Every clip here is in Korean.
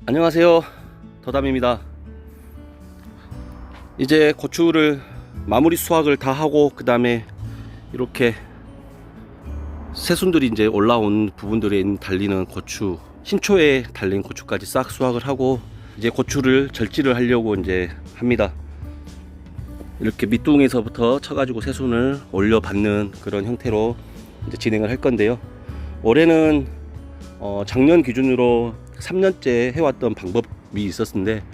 안녕하세요, 더담입니다. 이제 고추를 마무리 수확을 다 하고 그 다음에 이렇게 새순들이 이제 올라온 부분들에 달리는 고추, 신초에 달린 고추까지 싹 수확을 하고 이제 고추를 절지를 하려고 이제 합니다. 이렇게 밑둥에서부터 쳐가지고 새순을 올려 받는 그런 형태로 이제 진행을 할 건데요. 올해는 작년 기준으로 3년째 해왔던 방법이 있었는데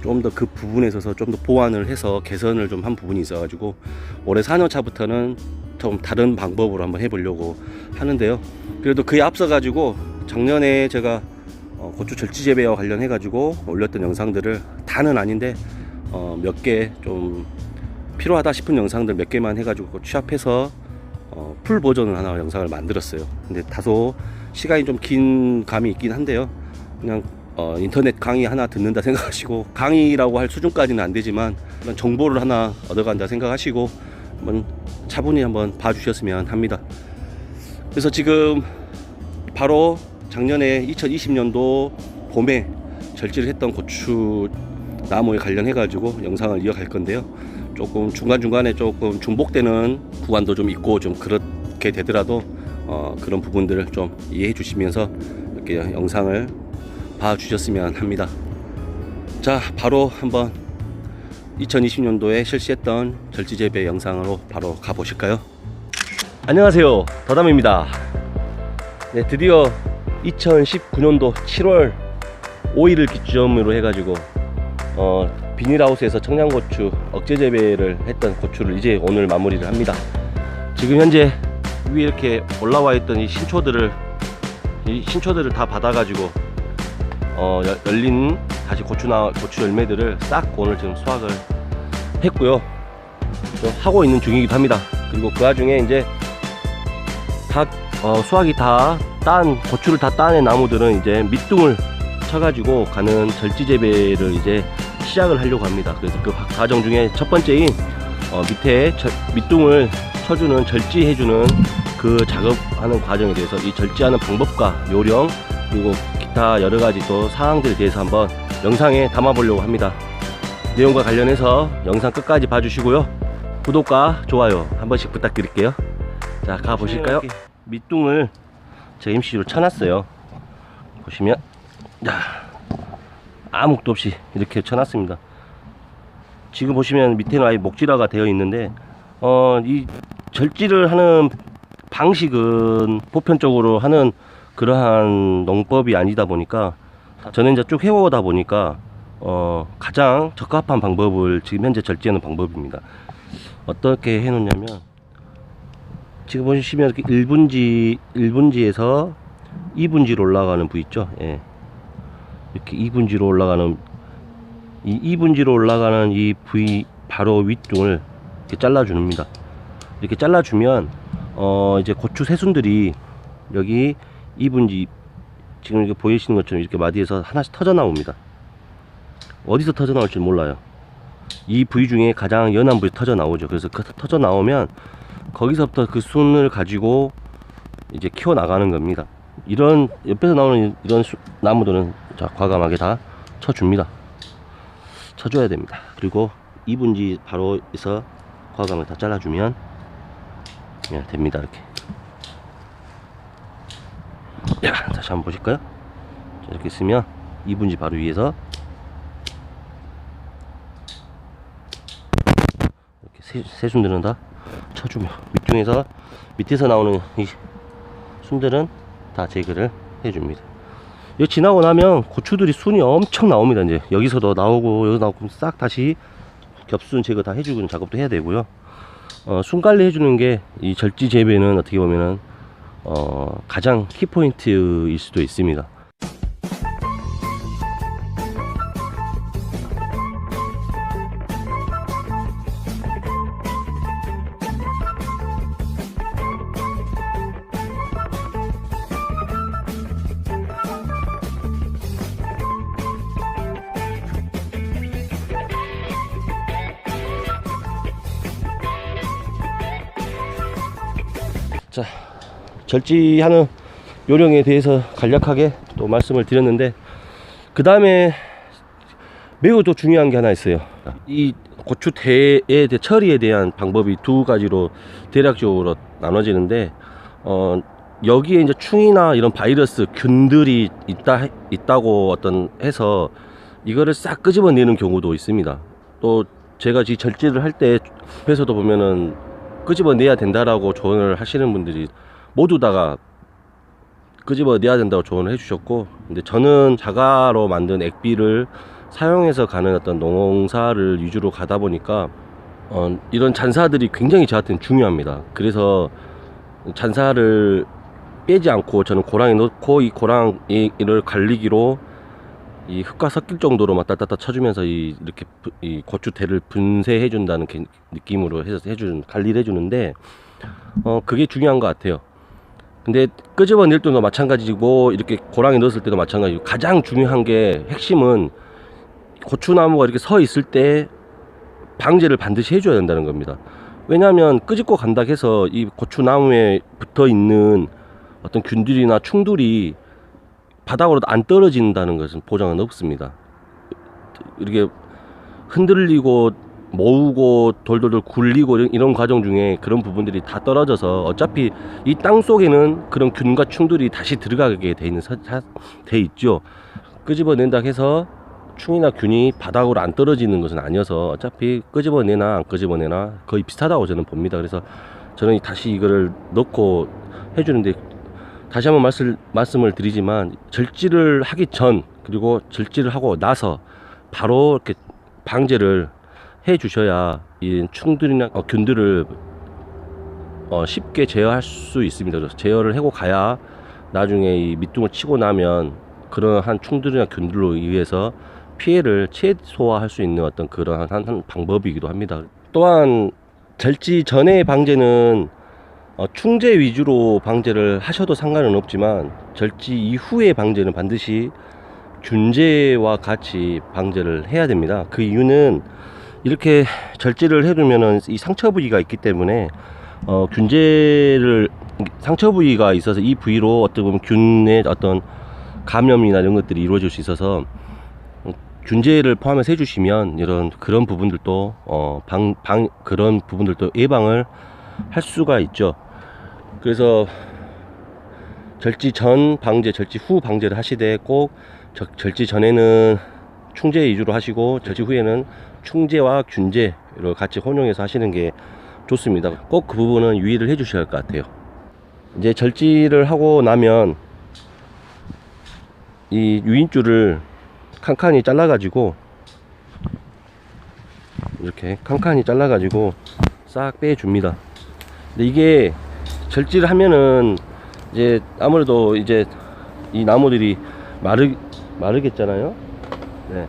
좀 더 그 부분에 있어서 좀 더 보완을 해서 개선을 좀 한 부분이 있어가지고 올해 4년차부터는 좀 다른 방법으로 한번 해보려고 하는데요. 그래도 그에 앞서 가지고 작년에 제가 고추 절지 재배와 관련해 가지고 올렸던 영상들을 다는 아닌데 몇 개 좀 필요하다 싶은 영상들 몇 개만 해가지고 취합해서 풀 버전을 하나 영상을 만들었어요. 근데 다소 시간이 좀 긴 감이 있긴 한데요. 그냥 인터넷 강의 하나 듣는다 생각하시고, 강의라고 할 수준까지는 안 되지만 정보를 하나 얻어간다 생각하시고 한번 차분히 한번 봐주셨으면 합니다. 그래서 지금 바로 작년에 2020년도 봄에 절지를 했던 고추 나무에 관련해 가지고 영상을 이어갈 건데요. 조금 중간중간에 조금 중복되는 구간도 좀 있고 좀 그렇게 되더라도 그런 부분들을 좀 이해해 주시면서 이렇게 영상을 봐주셨으면 합니다. 자, 바로 한번 2020년도에 실시했던 절지 재배 영상으로 바로 가보실까요? 안녕하세요, 더담입니다. 네, 드디어 2019년도 7월 5일을 기점으로 해가지고 비닐하우스에서 청양고추 억제 재배를 했던 고추를 이제 오늘 마무리를 합니다. 지금 현재 위에 이렇게 올라와 있던 이 신초들을 다 받아가지고 열린 다시 고추 열매들을 싹 오늘 지금 수확을 했고요. 하고 있는 중이기도 합니다. 그리고 그 와중에 이제 다 수확이 다 딴 고추를 다 따낸 나무들은 이제 밑둥을 쳐가지고 가는 절지 재배를 이제 시작을 하려고 합니다. 그래서 그 과정 중에 첫 번째인 밑에 밑둥을 쳐주는 절지해주는 그 작업하는 과정에 대해서 이 절지하는 방법과 요령 그리고 기타 여러가지 또 사항들에 대해서 한번 영상에 담아보려고 합니다. 내용과 관련해서 영상 끝까지 봐주시고요. 구독과 좋아요 한 번씩 부탁드릴게요. 자, 가보실까요? 밑둥을 제가 임시로 쳐놨어요. 보시면 아무것도 없이 이렇게 쳐놨습니다. 지금 보시면 밑에는 아예 목질화가 되어 있는데 이 절지를 하는 방식은 보편적으로 하는 그러한 농법이 아니다 보니까 저는 이제 쭉 해오다 보니까 가장 적합한 방법을 지금 현재 절지하는 방법입니다. 어떻게 해놓냐면 지금 보시면 이렇게 1분지에서 2분지로 올라가는 부위 있죠. 예. 이렇게 2분지로 올라가는 이 2분지로 올라가는 이 부위 바로 윗둥을 이렇게 잘라줍니다. 이렇게 잘라주면 이제 고추 새순들이 여기 2분지 지금 이렇게 보이시는 것처럼 이렇게 마디에서 하나씩 터져 나옵니다. 어디서 터져 나올지 몰라요. 이 부위 중에 가장 연한 부위 터져 나오죠. 그래서 그 터져 나오면 거기서부터 그 순을 가지고 이제 키워 나가는 겁니다. 이런 옆에서 나오는 이런 나무들은 자, 과감하게 다 쳐줍니다. 쳐줘야 됩니다. 그리고 2분지 바로에서 과감을 다 잘라주면 됩니다. 이렇게. 다시 한번 보실까요? 자, 이렇게 쓰면 2분지 바로 위에서 이렇게 새순들은 다 쳐주며 밑에서 나오는 이 순들은 다 제거를 해줍니다. 여기 지나고 나면 고추들이 순이 엄청 나옵니다. 이제 여기서도 나오고 여기 나오고 싹 다시 겹순 제거 다 해주는 작업도 해야 되고요. 순 관리 해주는 게 이 절지 재배는 어떻게 보면은 가장 키포인트일 수도 있습니다. 자, 절지하는 요령에 대해서 간략하게 또 말씀을 드렸는데, 그 다음에 매우 또 중요한 게 하나 있어요. 이 고추대의 처리에 대한 방법이 두 가지로 대략적으로 나눠지는데, 여기에 이제 충이나 이런 바이러스 균들이 있다고 해서 이거를 싹 끄집어내는 경우도 있습니다. 또 제가 이 절제를 할 때 옆에서도 보면은 끄집어내야 된다라고 조언을 하시는 분들이 모두 다가 끄집어내야 된다고 조언을 해주셨고, 근데 저는 자가로 만든 액비를 사용해서 가는 어떤 농사를 위주로 가다 보니까 이런 잔사들이 굉장히 저한테는 중요합니다. 그래서 잔사를 빼지 않고 저는 고랑에 넣고 이 고랑이를 갈리기로 이 흙과 섞일 정도로만 따따따 쳐주면서 이렇게 이 고추대를 분쇄해 준다는 느낌으로 해서 관리를 해주는데, 그게 중요한 것 같아요. 근데 끄집어낼 때도 마찬가지고 이렇게 고랑에 넣었을 때도 마찬가지고, 가장 중요한 게 핵심은 고추나무가 이렇게 서 있을 때 방제를 반드시 해줘야 된다는 겁니다. 왜냐하면 끄집고 간다 해서 이 고추나무에 붙어 있는 어떤 균들이나 충들이 바닥으로 안 떨어진다는 것은 보장은 없습니다. 이렇게 흔들리고 모으고 돌돌돌 굴리고 이런 과정 중에 그런 부분들이 다 떨어져서 어차피 이 땅 속에는 그런 균과 충들이 다시 들어가게 돼 있죠. 끄집어낸다 해서 충이나 균이 바닥으로 안 떨어지는 것은 아니어서 어차피 끄집어내나 안 끄집어내나 거의 비슷하다고 저는 봅니다. 그래서 저는 다시 이거를 넣고 해주는데, 다시 한번 말씀을 드리지만 절지를 하기 전 그리고 절지를 하고 나서 바로 이렇게 방제를 해 주셔야 이 충들이나 균들을 쉽게 제어할 수 있습니다. 그래서 제어를 하고 가야 나중에 이 밑둥을 치고 나면 그러한 충들이나 균들로 의해서 피해를 최소화할 수 있는 어떤 그러한 한 방법이기도 합니다. 또한 절지 전의 방제는 충제 위주로 방제를 하셔도 상관은 없지만, 절지 이후의 방제는 반드시 균제와 같이 방제를 해야 됩니다. 그 이유는 이렇게 절제를 해두면은 이 상처 부위가 있기 때문에 상처 부위가 있어서 이 부위로 어떻게 보면 균의 어떤 감염이나 이런 것들이 이루어질 수 있어서 균제를 포함해서 해주시면 그런 부분들도 그런 부분들도 예방을 할 수가 있죠. 그래서 절지 전 방제, 절지 후 방제를 하시되 꼭 절지 전에는 충제 위주로 하시고 절지 후에는 충제와 균제를 같이 혼용해서 하시는 게 좋습니다. 꼭 그 부분은 유의를 해 주셔야 할 것 같아요. 이제 절지를 하고 나면 이 유인줄을 칸칸이 잘라 가지고 이렇게 칸칸이 잘라 가지고 싹 빼 줍니다. 근데 이게 절지를 하면은 이제 아무래도 이제 이 나무들이 마르겠잖아요. 네.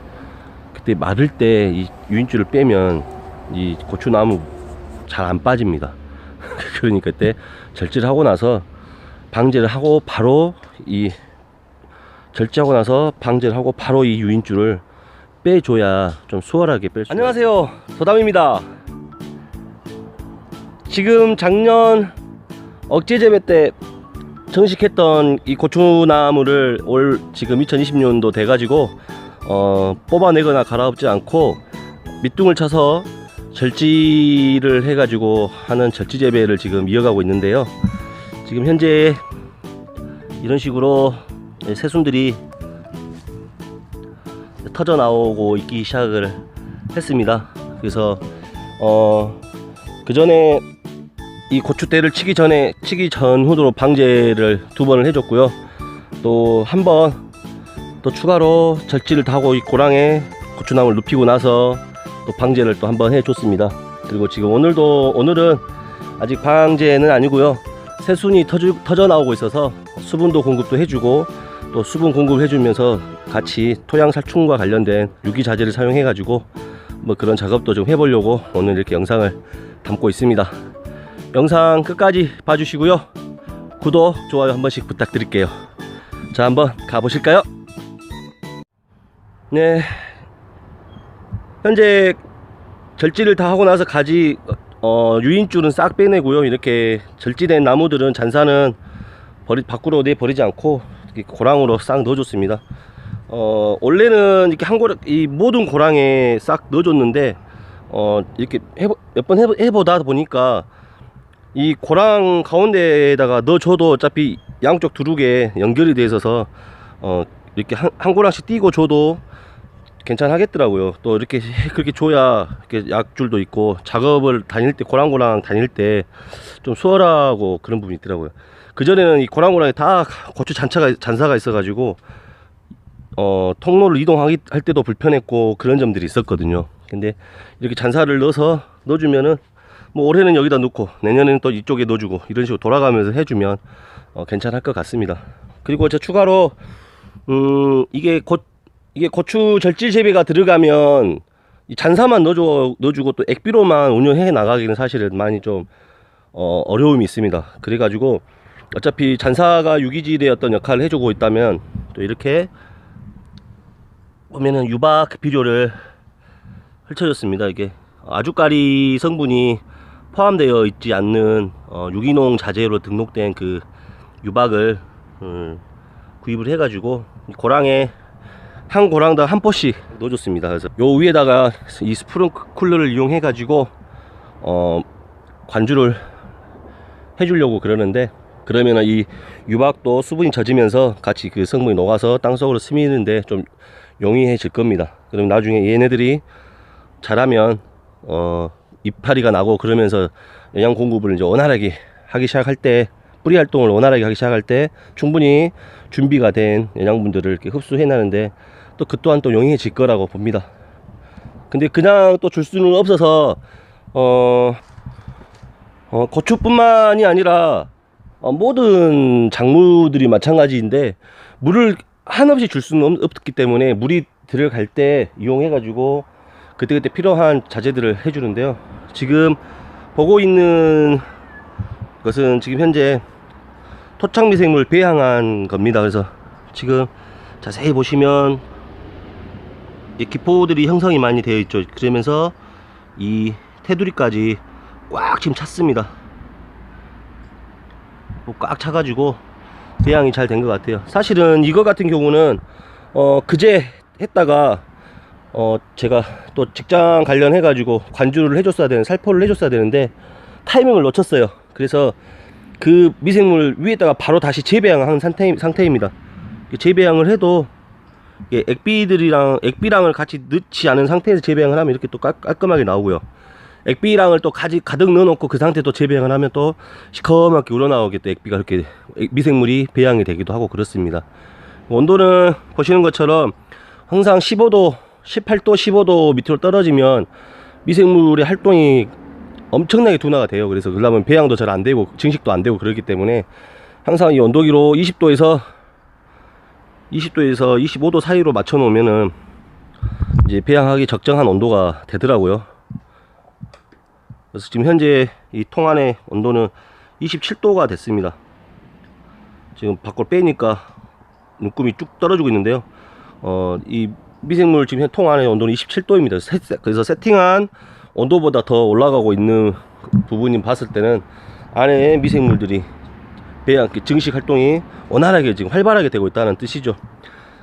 그때 마를 때 이 유인줄을 빼면 이 고추나무 잘 안 빠집니다. 그러니까 그때 절지를 하고 나서 방제를 하고 바로 절제하고 나서 방제를 하고 바로 이 유인줄을 빼줘야 좀 수월하게 뺄 수 있어요. 안녕하세요, 도담입니다. 지금 작년 억제재배 때 정식했던 이 고추나무를 올 지금 2020년도 돼가지고 뽑아내거나 갈아엎지 않고 밑둥을 쳐서 절지를 해가지고 하는 절지재배를 지금 이어가고 있는데요. 지금 현재 이런 식으로 새순들이 터져 나오고 있기 시작을 했습니다. 그래서 그 전에 이 고추대를 치기 전후로 방제를 2번을 해줬고요. 또 한 번 또 추가로 절지를 타고 이 고랑에 고추나무를 눕히고 나서 또 방제를 또 한 번 해줬습니다. 그리고 지금 오늘은 아직 방제는 아니고요. 새순이 터져 나오고 있어서 수분도 공급도 해주고, 또 수분 공급을 해주면서 같이 토양 살충과 관련된 유기자재를 사용해 가지고 뭐 그런 작업도 좀 해보려고 오늘 이렇게 영상을 담고 있습니다. 영상 끝까지 봐주시고요. 구독, 좋아요 한 번씩 부탁드릴게요. 자, 한번 가보실까요? 네, 현재 절지를 다 하고 나서 가지 유인줄은 싹 빼내고요. 이렇게 절지된 나무들은 잔사는 밖으로 내버리지 않고 이렇게 고랑으로 싹 넣어줬습니다. 원래는 이렇게 이 모든 고랑에 싹 넣어줬는데 이렇게 몇 번 해보다 보니까 이 고랑 가운데에다가 넣어줘도 어차피 양쪽 두둑에 연결이 돼 있어서 이렇게 한 고랑씩 띄고 줘도 괜찮하겠더라고요. 또 이렇게 그렇게 줘야 이렇게 약줄도 있고 작업을 다닐 때 고랑고랑 다닐 때 좀 수월하고 그런 부분이 있더라고요. 그전에는 이 고랑고랑에 다 고추 잔사가 있어 가지고 통로를 이동할 때도 불편했고 그런 점들이 있었거든요. 근데 이렇게 잔사를 넣어주면은 뭐 올해는 여기다 넣고 내년에는 또 이쪽에 넣어주고 이런 식으로 돌아가면서 해주면 괜찮을 것 같습니다. 그리고 제가 추가로 이게 고추 절질 재배가 들어가면 이 잔사만 넣어주고 또 액비로만 운영해 나가기는 사실은 많이 좀 어려움이 있습니다. 그래가지고 어차피 잔사가 유기질의 어떤 역할을 해주고 있다면 또 이렇게 보면은 유박 비료를 펼쳐줬습니다. 이게 아주까리 성분이 포함되어 있지 않는 유기농 자재로 등록된 그 유박을 구입을 해가지고 고랑에 한 고랑당 한 포씩 넣어줬습니다. 그래서 요 위에다가 이 스프링클러를 이용해 가지고 관주를 해주려고 그러는데, 그러면은 이 유박도 수분이 젖으면서 같이 그 성분이 녹아서 땅속으로 스미는데 좀 용이해질 겁니다. 그럼 나중에 얘네들이 자라면 이파리가 나고 그러면서 영양 공급을 이제 원활하게 하기 시작할 때, 뿌리 활동을 원활하게 하기 시작할 때 충분히 준비가 된 영양분들을 이렇게 흡수해 나는데 또 그 또한 또 용이해질 거라고 봅니다. 근데 그냥 또 줄 수는 없어서 고추뿐만이 아니라 모든 작물들이 마찬가지인데 물을 한없이 줄 수는 없기 때문에 물이 들어갈 때 이용해 가지고 그때그때 필요한 자재들을 해주는데요. 지금 보고 있는 것은 지금 현재 토착미생물 배양한 겁니다. 그래서 지금 자세히 보시면 이 기포들이 형성이 많이 되어 있죠. 그러면서 이 테두리까지 꽉 지금 찼습니다. 꽉 차가지고 배양이 잘 된 것 같아요. 사실은 이거 같은 경우는 그제 했다가 제가 또 직장 관련해 가지고 관주를 해줬어야 되는, 살포를 해줬어야 되는데 타이밍을 놓쳤어요. 그래서 그 미생물 위에다가 바로 다시 재배양한 상태입니다. 재배양을 해도 액비랑을 같이 넣지 않은 상태에서 재배양을 하면 이렇게 또 깔끔하게 나오고요. 액비랑을 또 가득 넣어놓고 그 상태 또 재배양을 하면 또 시커멓게 우러나오게 또 액비가 이렇게 미생물이 배양이 되기도 하고 그렇습니다. 온도는 보시는 것처럼 항상 18도 15도 밑으로 떨어지면 미생물의 활동이 엄청나게 둔화가 돼요. 그래서 그러면 배양도 잘 안되고 증식도 안되고 그렇기 때문에 항상 이 온도기로 20도에서 25도 사이로 맞춰 놓으면은 이제 배양하기 적정한 온도가 되더라고요. 그래서 지금 현재 이 통 안의 온도는 27도가 됐습니다. 지금 밖으로 빼니까 눈금이 쭉 떨어지고 있는데요. 이 미생물 지금 통 안의 온도는 27도입니다. 그래서 세팅한 온도보다 더 올라가고 있는 부분이 봤을 때는 안에 미생물들이 증식 활동이 원활하게 지금 활발하게 되고 있다는 뜻이죠.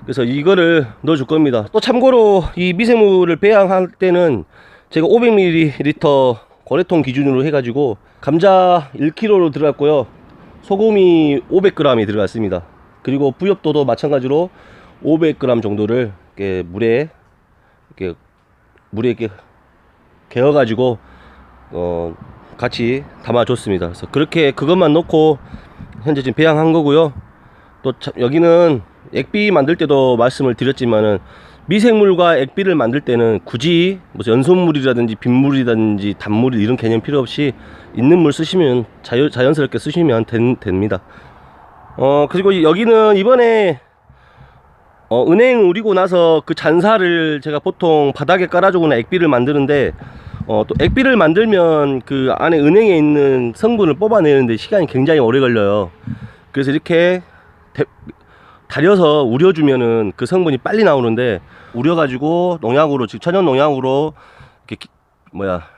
그래서 이거를 넣어줄 겁니다. 또 참고로 이 미생물을 배양할 때는 제가 500ml 고래통 기준으로 해가지고 감자 1kg로 들어갔고요. 소금이 500g이 들어갔습니다. 그리고 부엽도도 마찬가지로 500g 정도를 이렇게 물에 이렇게 개어가지고 같이 담아줬습니다. 그래서 그것만 넣고 현재 지금 배양한 거고요. 또 여기는 액비 만들 때도 말씀을 드렸지만은 미생물과 액비를 만들 때는 굳이 무슨 연소물이라든지 빗물이라든지 단물 이런 개념 필요 없이 있는 물 쓰시면 자연스럽게 쓰시면 됩니다. 그리고 여기는 이번에 은행 우리고 나서 그 잔사를 제가 보통 바닥에 깔아주거나 액비를 만드는데 또 액비를 만들면 그 안에 은행에 있는 성분을 뽑아내는데 시간이 굉장히 오래 걸려요. 그래서 이렇게 다려서 우려주면은 그 성분이 빨리 나오는데, 우려가지고 농약으로, 지금 천연 농약으로 이렇게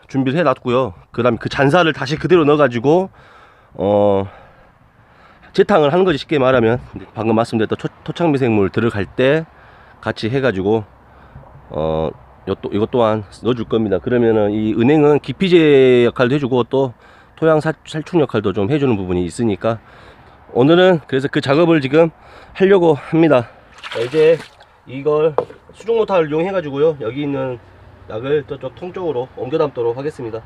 준비를 해놨고요. 그 다음에 그 잔사를 다시 그대로 넣어가지고 재탕을 하는 거지, 쉽게 말하면. 방금 말씀드렸던 토착미생물 들어갈 때 같이 해가지고 이것 또한 넣어줄 겁니다. 그러면은 이 은행은 기피제 역할도 해주고 또 토양 살충 역할도 좀 해주는 부분이 있으니까 오늘은 그래서 그 작업을 지금 하려고 합니다. 자, 이제 이걸 수중 모터를 이용해 가지고요, 여기 있는 약을 저쪽 통 쪽으로 옮겨 담도록 하겠습니다.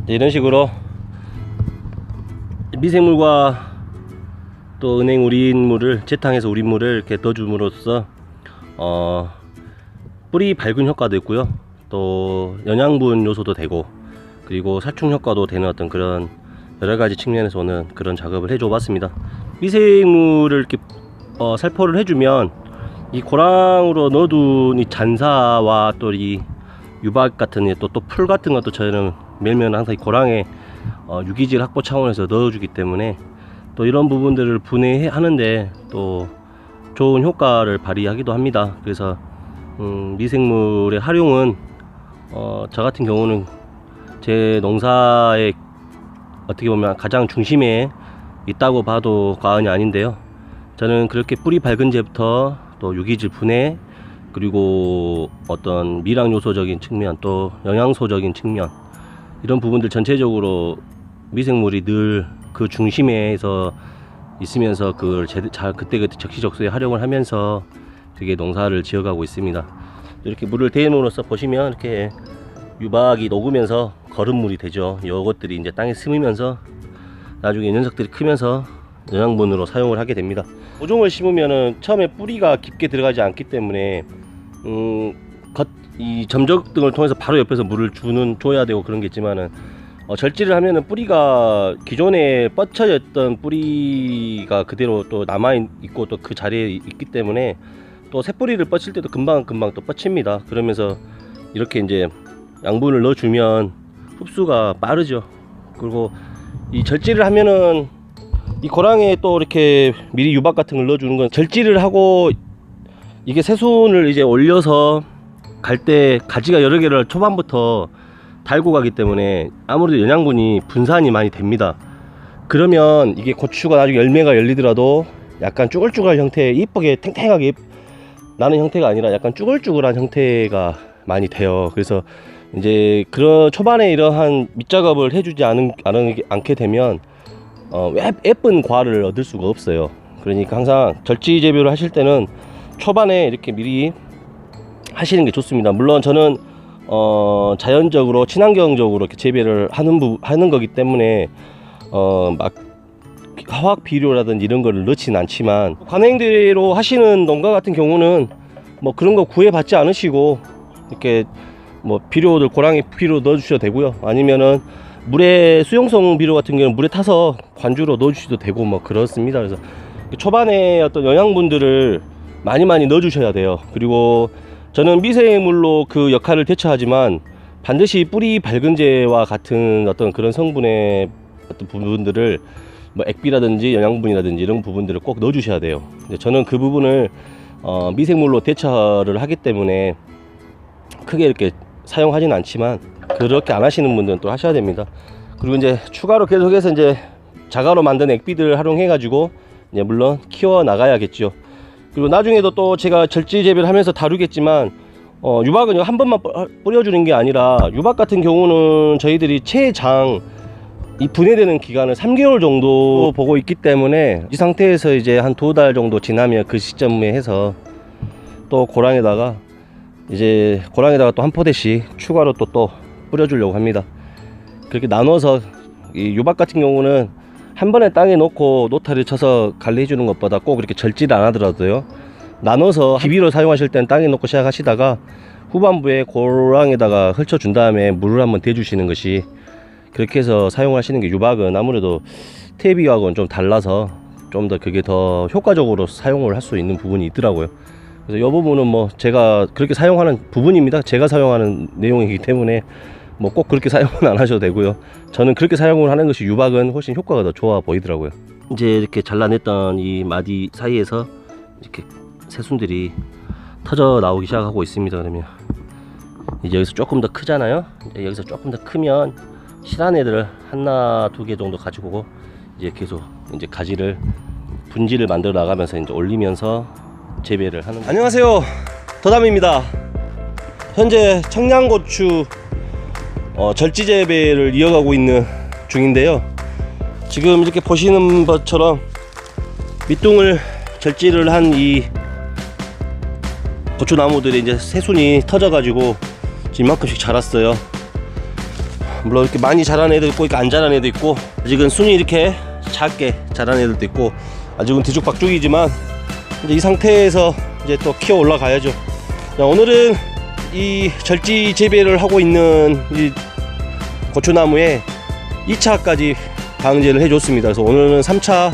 이런 식으로 미생물과 또 은행 우린물을 재탕해서 우린물을 이렇게 넣어줌으로써 뿌리 밝은 효과도 있고요, 또 영양분 요소도 되고, 그리고 살충 효과도 되는 어떤 그런 여러가지 측면에서는 그런 작업을 해줘 봤습니다. 미생물을 이렇게 살포를 해주면 이 고랑으로 넣어둔 이 잔사와 또 이 유박 같은 또 풀 같은 것도 저희는 매일매일 항상 이 고랑에 유기질 확보 차원에서 넣어주기 때문에 또 이런 부분들을 분해하는데 또 좋은 효과를 발휘하기도 합니다. 그래서 미생물의 활용은 저 같은 경우는 제 농사의 어떻게 보면 가장 중심에 있다고 봐도 과언이 아닌데요, 저는 그렇게 뿌리 밝은 제부터 또 유기질 분해, 그리고 어떤 미량 요소적인 측면, 또 영양소적인 측면, 이런 부분들 전체적으로 미생물이 늘 그 중심에서 있으면서 그걸 그때그때 적시적소에 활용을 하면서 되게 농사를 지어가고 있습니다. 이렇게 물을 대놓으로써 보시면 이렇게 유박이 녹으면서 거름물이 되죠. 이것들이 이제 땅에 스미면서 나중에 녀석들이 크면서 영양분으로 사용을 하게 됩니다. 모종을 심으면은 처음에 뿌리가 깊게 들어가지 않기 때문에 이 점적 등을 통해서 바로 옆에서 물을 줘야 되고 그런 게 있지만은 절지를 하면은 뿌리가 기존에 뻗쳐졌던 뿌리가 그대로 또 남아있고 또 그 자리에 있기 때문에 또 새 뿌리를 뻗칠 때도 금방 또 뻗칩니다. 그러면서 이렇게 이제 양분을 넣어주면 흡수가 빠르죠. 그리고 이 절지를 하면은 이 고랑에 또 이렇게 미리 유박 같은 걸 넣어주는 건, 절지를 하고 이게 새순을 이제 올려서 갈 때 가지가 여러 개를 초반부터 달고 가기 때문에 아무래도 영양분이 분산이 많이 됩니다. 그러면 이게 고추가 나중에 열매가 열리더라도 약간 쭈글쭈글한 형태, 이쁘게 탱탱하게 나는 형태가 아니라 약간 쭈글쭈글한 형태가 많이 돼요. 그래서 이제 그런 초반에 이러한 밑작업을 해주지 않게 되면 예쁜 과를 얻을 수가 없어요. 그러니까 항상 절지 재배를 하실 때는 초반에 이렇게 미리 하시는 게 좋습니다. 물론 저는 자연적으로 친환경적으로 이렇게 재배를 하는 거기 때문에 막 화학 비료라든지 이런 거를 넣지는 않지만, 관행대로 하시는 농가 같은 경우는 뭐 그런 거 구애받지 않으시고 이렇게 뭐 비료들 고랑에 비료 넣어 주셔도 되고요, 아니면은 물에 수용성 비료 같은 경우는 물에 타서 관주로 넣어 주셔도 되고 뭐 그렇습니다. 그래서 초반에 어떤 영양분들을 많이 넣어 주셔야 돼요. 그리고 저는 미생물로 그 역할을 대처하지만 반드시 뿌리 밝은제와 같은 어떤 그런 성분의 어떤 부분들을 뭐 액비라든지 영양분이라든지 이런 부분들을 꼭 넣어 주셔야 돼요. 저는 그 부분을 미생물로 대처를 하기 때문에 크게 이렇게 사용하지는 않지만, 그렇게 안 하시는 분들은 또 하셔야 됩니다. 그리고 이제 추가로 계속해서 이제 자가로 만든 액비들을 활용해 가지고 이제 물론 키워 나가야겠죠. 그리고 나중에도 또 제가 절지 재배를 하면서 다루겠지만 유박은 한 번만 뿌려주는 게 아니라, 유박 같은 경우는 저희들이 최장 이 분해되는 기간을 3개월 정도 보고 있기 때문에 이 상태에서 이제 한 2달 정도 지나면 그 시점에 해서 또 고랑에다가 또 한 포대씩 추가로 또 뿌려주려고 합니다. 그렇게 나눠서 이 유박 같은 경우는 한 번에 땅에 놓고 노타를 쳐서 관리해 주는 것보다 꼭 이렇게 절지를 안 하더라도요, 나눠서 기비로 사용하실 때는 땅에 놓고 시작하시다가 후반부에 고랑에다가 펼쳐 준 다음에 물을 한번 대주시는 것이 그렇게 해서 사용하시는 게, 유박은 아무래도 테이비하고는 좀 달라서 좀 더 그게 더 효과적으로 사용을 할 수 있는 부분이 있더라고요. 그래서 이 부분은 뭐 제가 그렇게 사용하는 부분입니다. 제가 사용하는 내용이기 때문에 뭐 꼭 그렇게 사용은 안 하셔도 되고요. 저는 그렇게 사용을 하는 것이, 유박은 훨씬 효과가 더 좋아 보이더라고요. 이제 이렇게 잘라냈던 이 마디 사이에서 이렇게 새순들이 터져 나오기 시작하고 있습니다. 그러면 이제 여기서 조금 더 크잖아요. 이제 여기서 조금 더 크면 실한 애들을 하나 두 개 정도 가지고 이제 계속 이제 가지를, 분지를 만들어 나가면서 이제 올리면서 재배를 하는. 안녕하세요, 더담입니다. 현재 청양고추 절지 재배를 이어가고 있는 중인데요. 지금 이렇게 보시는 것처럼 밑둥을 절지를 한 이 고추나무들이 이제 새순이 터져가지고 지금 이만큼씩 자랐어요. 물론 이렇게 많이 자란 애도 있고 안 자란 애도 있고, 아직은 순이 이렇게 작게 자란 애들도 있고, 아직은 뒤죽박죽이지만 이제 이 상태에서 이제 또 키워 올라가야죠. 자, 오늘은 이 절지 재배를 하고 있는 이 고추나무에 2차까지 방제를 해줬습니다. 그래서 오늘은 3차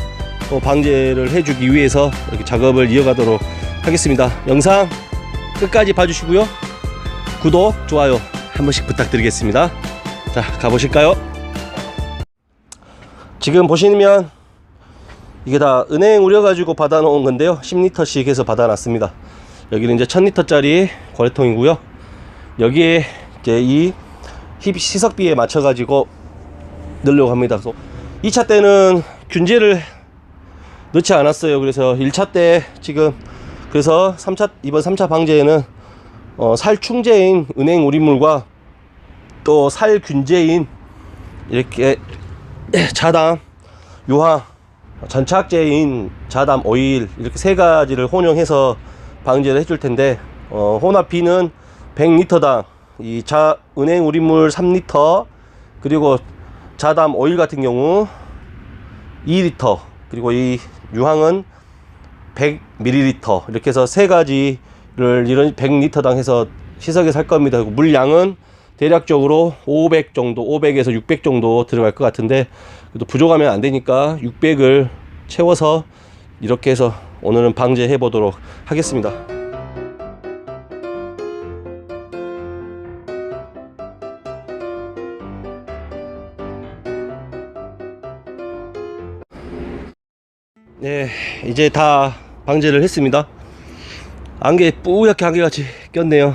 방제를 해주기 위해서 이렇게 작업을 이어가도록 하겠습니다. 영상 끝까지 봐주시고요. 구독, 좋아요 한 번씩 부탁드리겠습니다. 자, 가보실까요? 지금 보시면 이게 다 은행 우려가지고 받아놓은 건데요. 10리터씩 해서 받아놨습니다. 여기는 이제 1000리터짜리 거래통이고요. 여기에 이제 이 시석비에 맞춰가지고 넣으려고 합니다. 그래서 2차 때는 균제를 넣지 않았어요. 그래서 1차 때 지금, 그래서 이번 3차 방제에는 살충제인 은행 우리물과 또 살균제인 이렇게 자담, 유황, 전착제인 자담 오일, 이렇게 세 가지를 혼용해서 방제를 해줄 텐데, 혼합비는 100리터당 이 은행 우리물 3리터, 그리고 자담 오일 같은 경우 2리터, 그리고 이 유황은 100ml, 이렇게 해서 세 가지를 이런 100리터당 해서 시석에 살 겁니다. 물량은 대략적으로 500 정도, 500에서 600 정도 들어갈 것 같은데, 그래도 부족하면 안 되니까 600을 채워서 이렇게 해서 오늘은 방제해 보도록 하겠습니다. 네, 이제 다 방제를 했습니다. 안개 뿌옇게 안개같이 꼈네요.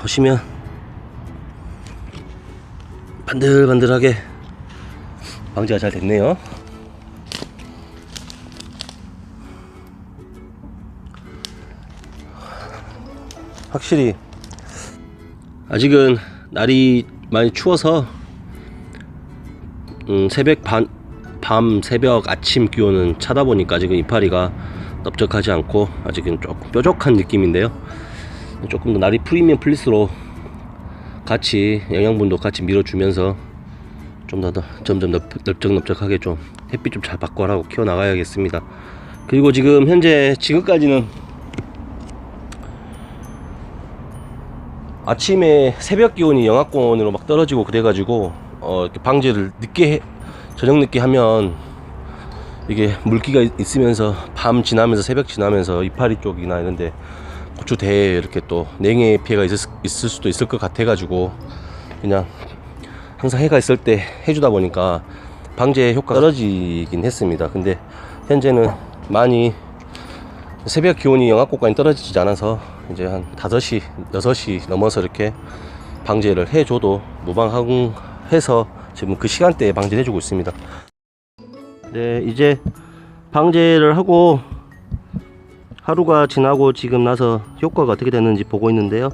보시면 반들반들하게 방제가 잘 됐네요. 확실히 아직은 날이 많이 추워서 새벽 아침 기온은 차다 보니까 아직은 이파리가 넓적하지 않고 아직은 조금 뾰족한 느낌인데요. 조금 더 날이 풀리면 풀릴수록 같이 영양분도 같이 밀어주면서 좀 더 점점 더 넓적넓적하게 좀 햇빛 좀 잘 받고 하라고 키워 나가야겠습니다. 그리고 지금까지는 아침에 새벽 기온이 영하권으로 막 떨어지고 그래가지고 이렇게 방제를 저녁 늦게 하면 이게 물기가 있으면서 밤 지나면서 새벽 지나면서 이파리 쪽이나 이런데 고추대에 이렇게 또 냉해 피해가 있을 수도 있을 것 같아 가지고 그냥 항상 해가 있을 때 해주다 보니까 방제 효과가 떨어지긴 했습니다. 근데 현재는 많이 새벽 기온이 영하권까지 떨어지지 않아서 이제 한 5시, 6시 넘어서 이렇게 방제를 해줘도 무방해서 지금 그 시간대에 방제를 해주고 있습니다. 네, 이제 방제를 하고 하루가 지나고 지금 나서 효과가 어떻게 됐는지 보고 있는데요.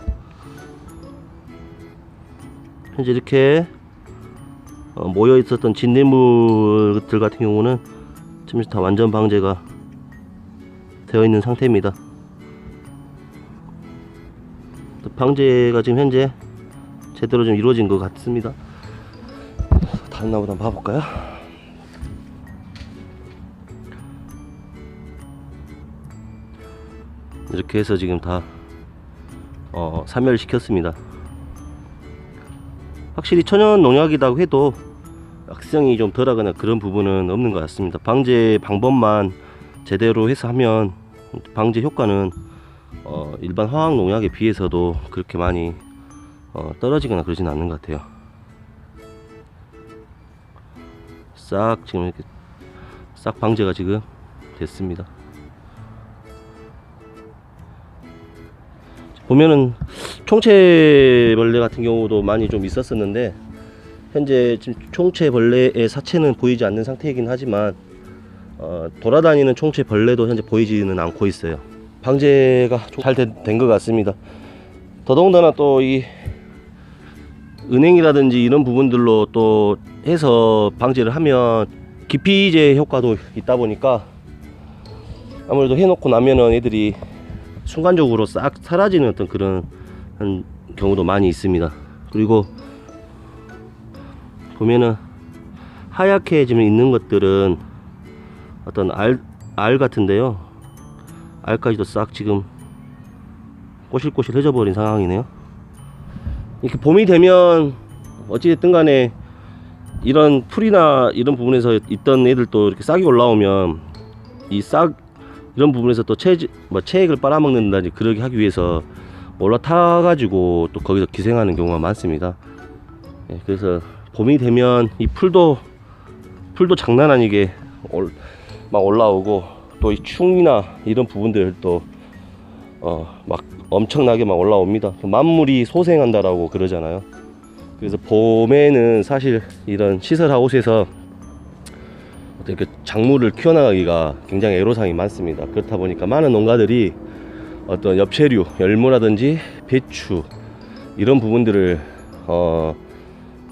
현재 이렇게 모여 있었던 진딧물들 같은 경우는 지금 다 완전 방제가 되어 있는 상태입니다. 방제가 지금 현재 제대로 좀 이루어진 것 같습니다. 다른 나무도 한번 봐볼까요? 이렇게 해서 지금 다 사멸시켰습니다. 확실히 천연 농약이라고 해도 악성이 좀 덜하거나 그런 부분은 없는 것 같습니다. 방제 방법만 제대로 해서 하면 방제 효과는 일반 화학 농약에 비해서도 그렇게 많이 떨어지거나 그러진 않는 것 같아요. 싹 지금 이렇게 싹 방제가 지금 됐습니다. 보면은 총체벌레 같은 경우도 많이 좀 있었었는데 현재 지금 총체벌레의 사체는 보이지 않는 상태이긴 하지만 돌아다니는 총체벌레도 현재 보이지는 않고 있어요. 방제가 잘 된 것 같습니다. 더더군다나 또 이 은행이라든지 이런 부분들로 또 해서 방제를 하면 기피제 효과도 있다 보니까 아무래도 해놓고 나면은 애들이 순간적으로 싹 사라지는 어떤 그런 경우도 많이 있습니다. 그리고 보면은 하얗게 지금 있는 것들은 어떤 알 같은데요. 알까지도 싹 지금 꼬실꼬실해져 버린 상황이네요. 이렇게 봄이 되면 어찌됐든 간에 이런 풀이나 이런 부분에서 있던 애들도 이렇게 싹이 올라오면 이 싹 이런 부분에서 또 체액을 빨아먹는다든지 그러게 하기 위해서 올라타 가지고 또 거기서 기생하는 경우가 많습니다. 그래서 봄이 되면 이 풀도 장난 아니게 막 올라오고 또 이 충이나 이런 부분들도 막 엄청나게 막 올라옵니다. 만물이 소생한다라고 그러잖아요. 그래서 봄에는 사실 이런 시설하우스에서 이렇게 작물을 키워나가기가 굉장히 애로사항이 많습니다. 그렇다 보니까 많은 농가들이 어떤 엽채류, 열무라든지 배추 이런 부분들을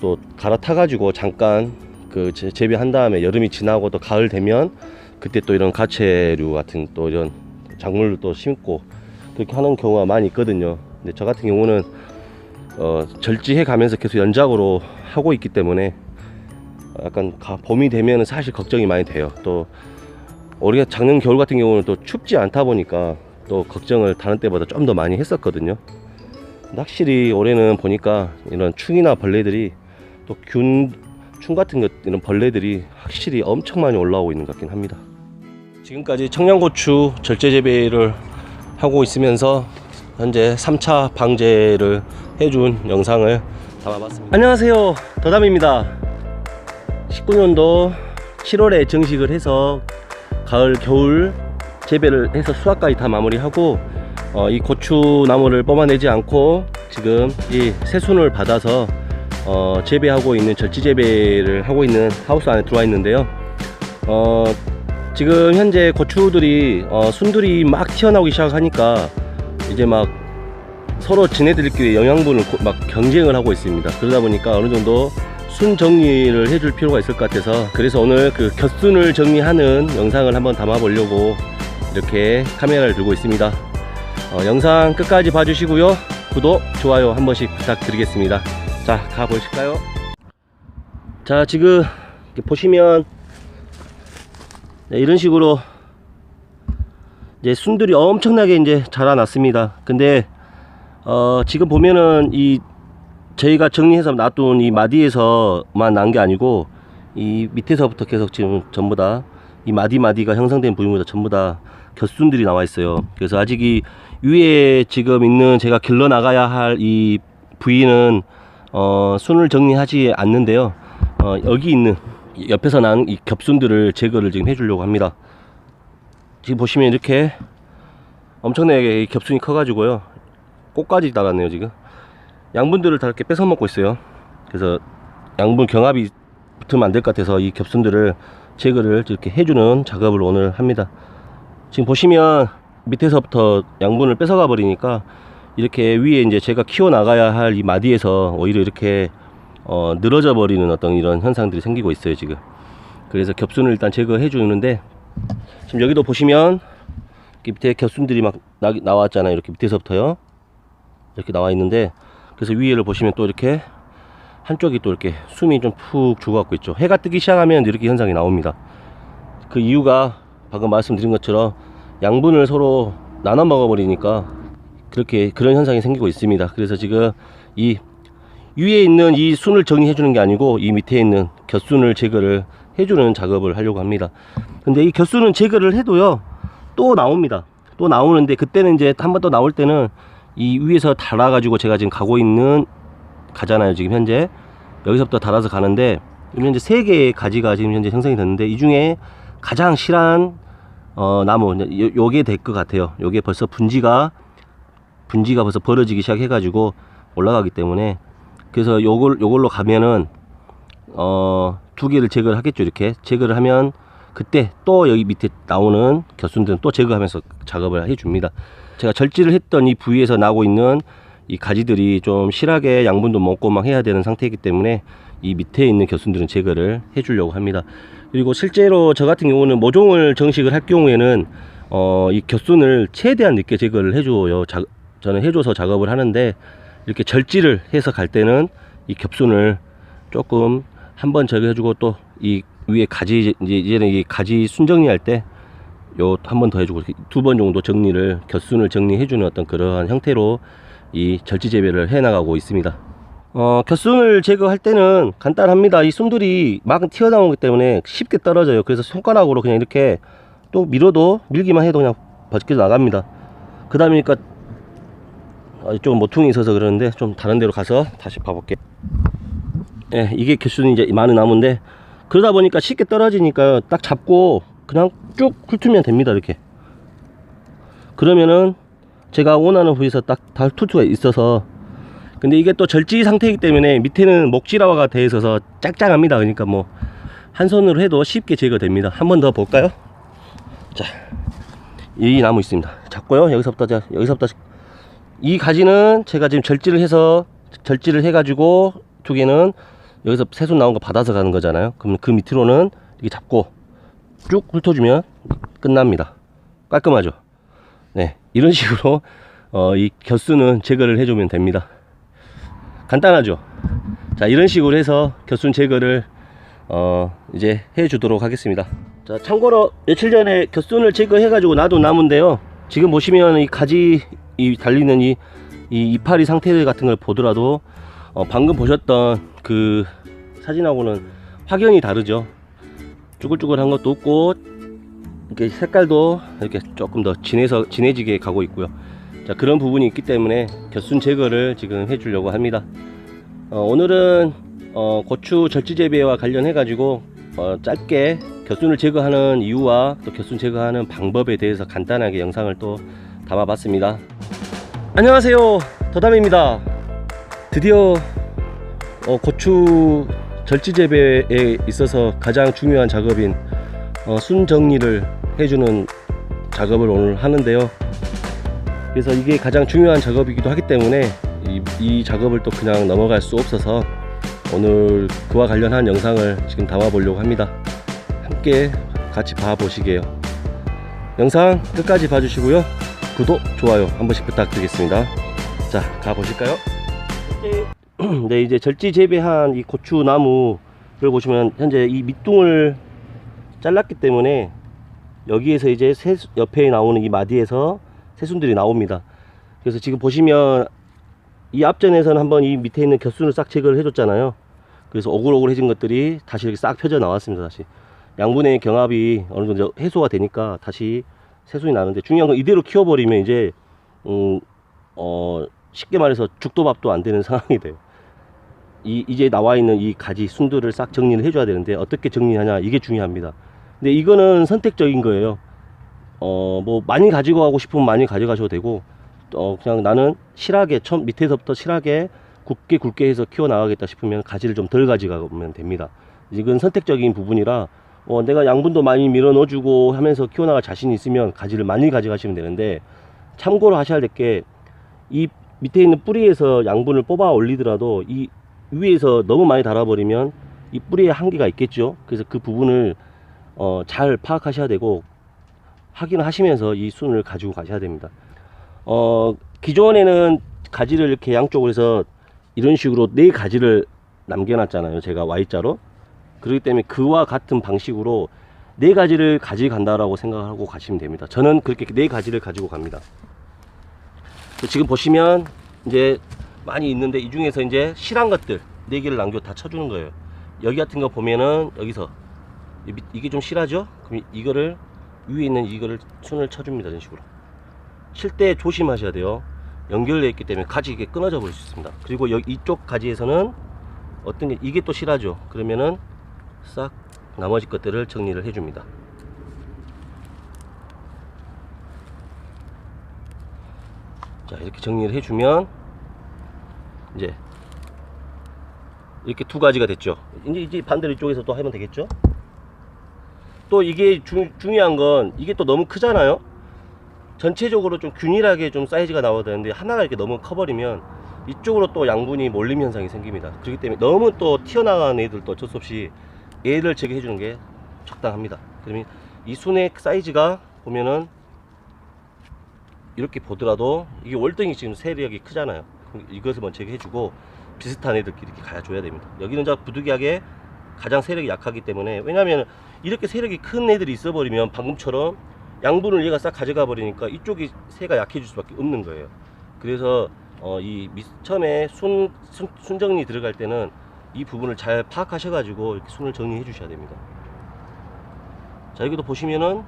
또 갈아타 가지고 잠깐 그 재배한 다음에 여름이 지나고 또 가을 되면 그때 또 이런 가채류 같은 또 이런 작물을 또 심고 그렇게 하는 경우가 많이 있거든요. 근데 저 같은 경우는 절지해 가면서 계속 연작으로 하고 있기 때문에 약간 봄이 되면 사실 걱정이 많이 돼요. 또 우리가 작년 겨울 같은 경우는 또 춥지 않다 보니까 또 걱정을 다른 때보다 좀 더 많이 했었거든요. 확실히 올해는 보니까 이런 충이나 벌레들이 또 충 같은 것 이런 벌레들이 확실히 엄청 많이 올라오고 있는 것 같긴 합니다. 지금까지 청양고추 절제 재배를 하고 있으면서 현재 3차 방제를 해준 영상을 담아봤습니다. 안녕하세요, 더담입니다. 19년도 7월에 정식을 해서 가을 겨울 재배를 해서 수확까지 다 마무리하고 이 고추나무를 뽑아내지 않고 지금 이 새순을 받아서 재배하고 있는 절지 재배를 하고 있는 하우스 안에 들어와 있는데요. 지금 현재 고추들이 순들이 막 튀어나오기 시작하니까 이제 막 서로 지네들끼리 영양분을 막 경쟁을 하고 있습니다. 그러다 보니까 어느 정도 순 정리를 해줄 필요가 있을 것 같아서 그래서 오늘 그 곁순을 정리하는 영상을 한번 담아 보려고 이렇게 카메라를 들고 있습니다. 영상 끝까지 봐주시고요. 구독, 좋아요 한 번씩 부탁드리겠습니다. 자, 가보실까요? 자, 지금 이렇게 보시면 네, 이런 식으로 이제 순들이 엄청나게 이제 자라났습니다. 근데 지금 보면은 이 저희가 정리해서 놔둔 이 마디에서만 난 게 아니고 이 밑에서부터 계속 지금 전부 다 이 마디가 형성된 부위마다 전부 다 곁순들이 나와 있어요. 그래서 아직 이 위에 지금 있는 제가 길러 나가야 할 이 부위는 순을 정리하지 않는데요. 여기 있는 옆에서 난 이 겹순들을 제거를 지금 해주려고 합니다. 지금 보시면 이렇게 엄청나게 겹순이 커가지고요. 꽃까지 나갔네요. 지금 양분들을 다 이렇게 뺏어 먹고 있어요. 그래서 양분 경합이 붙으면 안 될 것 같아서 이 겹순들을 제거를 이렇게 해주는 작업을 오늘 합니다. 지금 보시면 밑에서부터 양분을 뺏어가 버리니까 이렇게 위에 이제 제가 키워 나가야 할 이 마디에서 오히려 이렇게 늘어져 버리는 어떤 이런 현상들이 생기고 있어요 지금. 그래서 겹순을 일단 제거해 주는데 지금 여기도 보시면 이렇게 밑에 겹순들이 막 나왔잖아요. 이렇게 밑에서부터요 이렇게 나와 있는데 그래서 위에를 보시면 또 이렇게 한쪽이 또 이렇게 숨이 좀 푹 죽어갖고 있죠. 해가 뜨기 시작하면 이렇게 현상이 나옵니다. 그 이유가 방금 말씀드린 것처럼 양분을 서로 나눠 먹어 버리니까 그렇게 그런 현상이 생기고 있습니다. 그래서 지금 이 위에 있는 이 순을 정리해 주는 게 아니고 이 밑에 있는 곁순을 제거를 해주는 작업을 하려고 합니다. 근데 이 곁순은 제거를 해도요 또 나옵니다. 또 나오는데 그때는 이제 한 번 더 나올 때는 이 위에서 달아 가지고 제가 지금 가잖아요. 지금 현재 여기서부터 달아서 가는데 현재 3개의 가지가 지금 현재 형성이 됐는데 이 중에 가장 실한 나무 요게 될 것 같아요. 요게 벌써 분지가 벌써 벌어지기 시작해 가지고 올라가기 때문에, 그래서 요걸로 가면은 2개를 제거를 하겠죠. 이렇게 제거를 하면 그때 또 여기 밑에 나오는 곁순들은 또 제거하면서 작업을 해 줍니다. 제가 절지를 했던 이 부위에서 나오고 있는 이 가지들이 좀 실하게 양분도 먹고 막 해야 되는 상태이기 때문에 이 밑에 있는 곁순들은 제거를 해 주려고 합니다. 그리고 실제로 저 같은 경우는 모종을 정식을 할 경우에는 이 곁순을 최대한 늦게 제거를 해줘요. 저는 해줘서 작업을 하는데, 이렇게 절지를 해서 갈 때는 이 겹순을 조금 한번 제거해주고 또 이 위에 가지 이제는 이 가지 순 정리할 때 요 한 번 더 해주고 2번 정도 정리를 곁순을 정리해주는 어떤 그러한 형태로 이 절지 재배를 해 나가고 있습니다. 곁순을 제거할 때는 간단합니다. 이 순들이 막 튀어나오기 때문에 쉽게 떨어져요. 그래서 손가락으로 그냥 이렇게 또 밀기만 해도 그냥 벗겨 나갑니다. 그 다음이니까 이쪽은 모퉁이 있어서 그러는데 좀 다른 데로 가서 다시 봐볼게요. 예, 이게 곁순이 이제 많은 나무인데, 그러다 보니까 쉽게 떨어지니까 딱 잡고 그냥 쭉 훑으면 됩니다. 이렇게 그러면은 제가 원하는 부위에서 딱 다 훑을 수가 있어서. 근데 이게 또 절지 상태이기 때문에 밑에는 목지라화가 되어 있어서 짱짱합니다. 그러니까 뭐 한 손으로 해도 쉽게 제거됩니다. 한 번 더 볼까요? 자, 이 나무 있습니다. 잡고요. 여기서부터 이 가지는 제가 지금 절지를 해 가지고 2개는 여기서 새순 나온 거 받아서 가는 거잖아요. 그럼 그 밑으로는 이렇게 잡고 쭉 훑어주면 끝납니다. 깔끔하죠? 네, 이런 식으로 이 곁순은 제거를 해주면 됩니다. 간단하죠? 자, 이런 식으로 해서 곁순 제거를 이제 해주도록 하겠습니다. 자, 참고로 며칠 전에 곁순을 제거해 가지고 놔둔 나무인데요, 지금 보시면 이 가지 달리는 이 이파리 상태 같은 걸 보더라도 방금 보셨던 그 사진하고는 확연히 다르죠. 쭈글쭈글한 것도 없고 이렇게 색깔도 이렇게 조금 더 진해지게 가고 있고요. 자, 그런 부분이 있기 때문에 곁순 제거를 지금 해 주려고 합니다. 오늘은 고추 절지 재배와 관련해 가지고 짧게 곁순을 제거하는 이유와 또 곁순 제거하는 방법에 대해서 간단하게 영상을 또 담아 봤습니다. 안녕하세요, 더담입니다. 드디어 고추 절지 재배에 있어서 가장 중요한 작업인 순 정리를 해주는 작업을 오늘 하는데요. 그래서 이게 가장 중요한 작업이기도 하기 때문에 이 작업을 또 그냥 넘어갈 수 없어서 오늘 그와 관련한 영상을 지금 담아 보려고 합니다. 함께 같이 봐 보시게요. 영상 끝까지 봐주시고요, 구독, 좋아요 한 번씩 부탁드리겠습니다. 자, 가 보실까요? 네, 이제 절지 재배한 이 고추 나무를 보시면 현재 이 밑둥을 잘랐기 때문에 여기에서 이제 옆에 나오는 이 마디에서 새순들이 나옵니다. 그래서 지금 보시면 이 앞전에서는 한번 이 밑에 있는 곁순을 싹 제거를 해줬잖아요. 그래서 오글오글해진 것들이 다시 이렇게 싹 펴져 나왔습니다. 다시 양분의 경합이 어느 정도 해소가 되니까 다시 새순이 나는데, 중요한 건 이대로 키워버리면 이제 쉽게 말해서 죽도 밥도 안 되는 상황이 돼요. 이제 나와 있는 이 가지 순들을 싹 정리를 해줘야 되는데 어떻게 정리하냐, 이게 중요합니다. 근데 이거는 선택적인 거예요. 뭐 많이 가지고 가고 싶으면 많이 가져가셔도 되고, 그냥 나는 실하게 밑에서부터 실하게 굵게 해서 키워 나가겠다 싶으면 가지를 좀 덜 가져가면 됩니다. 이건 선택적인 부분이라 내가 양분도 많이 밀어 넣어주고 하면서 키워 나갈 자신이 있으면 가지를 많이 가져가시면 되는데, 참고로 하셔야 될 게 이 밑에 있는 뿌리에서 양분을 뽑아 올리더라도 이 위에서 너무 많이 달아버리면 이 뿌리에 한계가 있겠죠. 그래서 그 부분을 잘 파악하셔야 되고 확인을 하시면서 이 순을 가지고 가셔야 됩니다. 기존에는 가지를 이렇게 양쪽으로 해서 이런 식으로 4가지를 남겨놨잖아요, 제가 Y자로. 그렇기 때문에 그와 같은 방식으로 4가지를 가져간다라고 생각하고 가시면 됩니다. 저는 그렇게 4가지를 가지고 갑니다. 지금 보시면 이제 많이 있는데 이 중에서 이제 실한 것들 4개를 남겨 다 쳐주는 거예요. 여기 같은 거 보면은 여기서 이게 좀 실하죠? 그럼 이거를 위에 있는 이거를 손을 쳐줍니다. 이런 식으로 칠 때 조심하셔야 돼요. 연결되어 있기 때문에 가지 이게 끊어져 버릴 수 있습니다. 그리고 여기 이쪽 가지에서는 어떤 게 이게 또 실하죠? 그러면은 싹 나머지 것들을 정리를 해줍니다. 자, 이렇게 정리를 해주면 이제 이렇게 2가지가 됐죠. 이제 반대로 이쪽에서 또 하면 되겠죠. 또 이게 중요한 건 이게 또 너무 크잖아요. 전체적으로 좀 균일하게 좀 사이즈가 나와야 되는데 하나가 이렇게 너무 커버리면 이쪽으로 또 양분이 몰림 현상이 생깁니다. 그렇기 때문에 너무 또 튀어나가는 애들도 어쩔 수 없이 얘를 제거해 주는 게 적당합니다. 그러면 이 손의 사이즈가 보면은 이렇게 보더라도 이게 월등히 지금 세력이 크잖아요. 이것을 먼저 제거해주고 비슷한 애들끼리 이렇게 가져줘야 됩니다. 여기는 자 부득이하게 가장 세력이 약하기 때문에, 왜냐면 이렇게 세력이 큰 애들이 있어 버리면 방금처럼 양분을 얘가 싹 가져가 버리니까 이쪽이 새가 약해질 수밖에 없는 거예요. 그래서 처음에 순 정리 들어갈 때는 이 부분을 잘 파악하셔 가지고 이렇게 순을 정리해 주셔야 됩니다. 자, 여기도 보시면은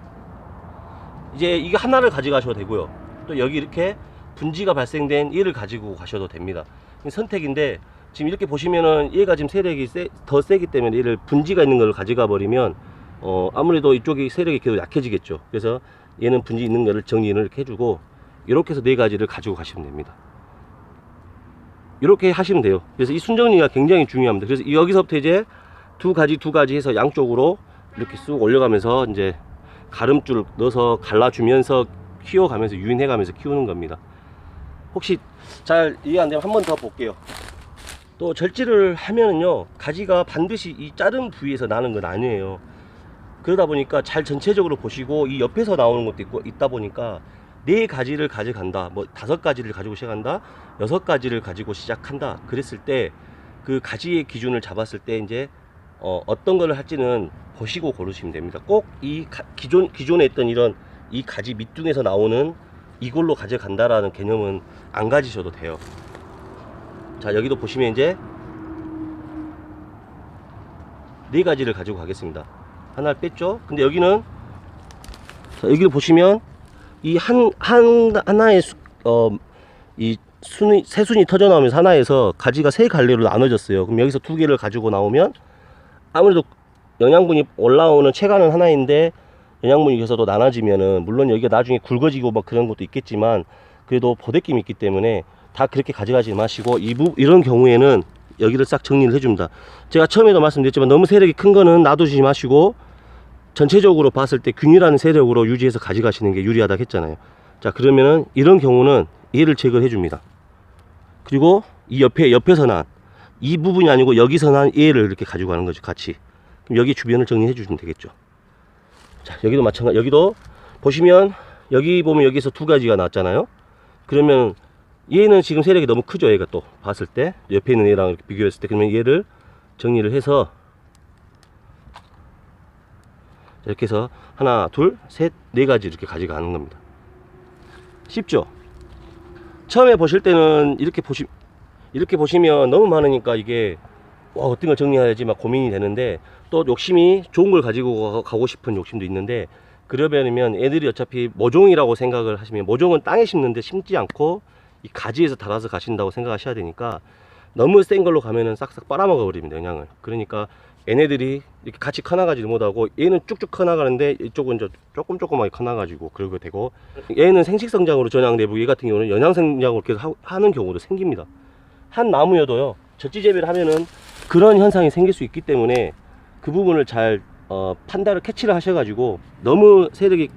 이제 이게 하나를 가져가셔도 되고요, 또 여기 이렇게 분지가 발생된 얘를 가지고 가셔도 됩니다. 선택인데, 지금 이렇게 보시면은 얘가 지금 세력이 더 세기 때문에 얘를 분지가 있는 걸 가져가 버리면 아무래도 이쪽이 세력이 계속 약해지겠죠. 그래서 얘는 분지 있는 거를 정리를 이렇게 해주고 이렇게 해서 4가지를 가지고 가시면 됩니다. 이렇게 하시면 돼요. 그래서 이 순정리가 굉장히 중요합니다. 그래서 여기서부터 이제 2가지 해서 양쪽으로 이렇게 쑥 올려가면서 이제 가름줄 넣어서 갈라주면서 키워가면서 유인해가면서 키우는 겁니다. 혹시 잘 이해 안 되면 한 번 더 볼게요. 또 절지를 하면은요, 가지가 반드시 이 자른 부위에서 나는 건 아니에요. 그러다 보니까 잘 전체적으로 보시고, 이 옆에서 나오는 것도 있다 보니까 4가지를 가져간다, 뭐 5가지를 가지고 시작한다, 6가지를 가지고 시작한다 그랬을 때 그 가지의 기준을 잡았을 때 이제 어떤 걸 할지는 보시고 고르시면 됩니다. 꼭 이 기존에 있던 이런 이 가지 밑둥에서 나오는 이걸로 가져간다라는 개념은 안 가지셔도 돼요. 자, 여기도 보시면 이제 4가지를 가지고 가겠습니다. 하나를 뺐죠. 근데 여기는, 자, 여기를 보시면 이 하나의 이 새순이 터져 나오면서 하나에서 가지가 3갈래로 나눠졌어요. 그럼 여기서 2개를 가지고 나오면 아무래도 영양분이 올라오는 체가는 하나인데 영양분이 여기서도 나눠지면은, 물론 여기가 나중에 굵어지고 막 그런 것도 있겠지만 그래도 보대낌이 있기 때문에 다 그렇게 가져가지 마시고, 이런 경우에는 여기를 싹 정리를 해줍니다. 제가 처음에도 말씀드렸지만 너무 세력이 큰 거는 놔두지 마시고 전체적으로 봤을 때 균일한 세력으로 유지해서 가져가시는 게 유리하다고 했잖아요. 자, 그러면은 이런 경우는 얘를 제거해 줍니다. 그리고 이 옆에서 난 이 부분이 아니고 여기서 난 얘를 이렇게 가지고 가는 거죠, 같이. 그럼 여기 주변을 정리해 주시면 되겠죠. 자, 여기도 마찬가지. 여기도 보시면 여기 보면 여기서 2가지가 나왔잖아요. 그러면 얘는 지금 세력이 너무 크죠. 얘가 또 봤을 때 옆에 있는 얘랑 이렇게 비교했을 때, 그러면 얘를 정리를 해서 이렇게 해서 하나, 둘, 셋, 4가지 이렇게 가져가는 겁니다. 쉽죠? 처음에 보실 때는 이렇게 보시면 너무 많으니까 이게 어떤 걸 정리해야지 막 고민이 되는데, 또 욕심이 좋은 걸 가지고 가고 싶은 욕심도 있는데, 그러면 애들이 어차피 모종이라고 생각을 하시면, 모종은 땅에 심는데 심지 않고 이 가지에서 달아서 가신다고 생각하셔야 되니까, 너무 센 걸로 가면은 싹싹 빨아먹어 버립니다, 영양을. 그러니까 얘네들이 이렇게 같이 커나가지도 못하고, 얘는 쭉쭉 커나가는데 이쪽은 이제 조금하게 커나가지고 그러게 되고, 얘는 생식성장으로 전향되고 얘 같은 경우는 연향생장으로 계속 하는 경우도 생깁니다. 한 나무여도요, 젖지재배를 하면은 그런 현상이 생길 수 있기 때문에 그 부분을 잘 판단을 캐치를 하셔가지고 너무 세력이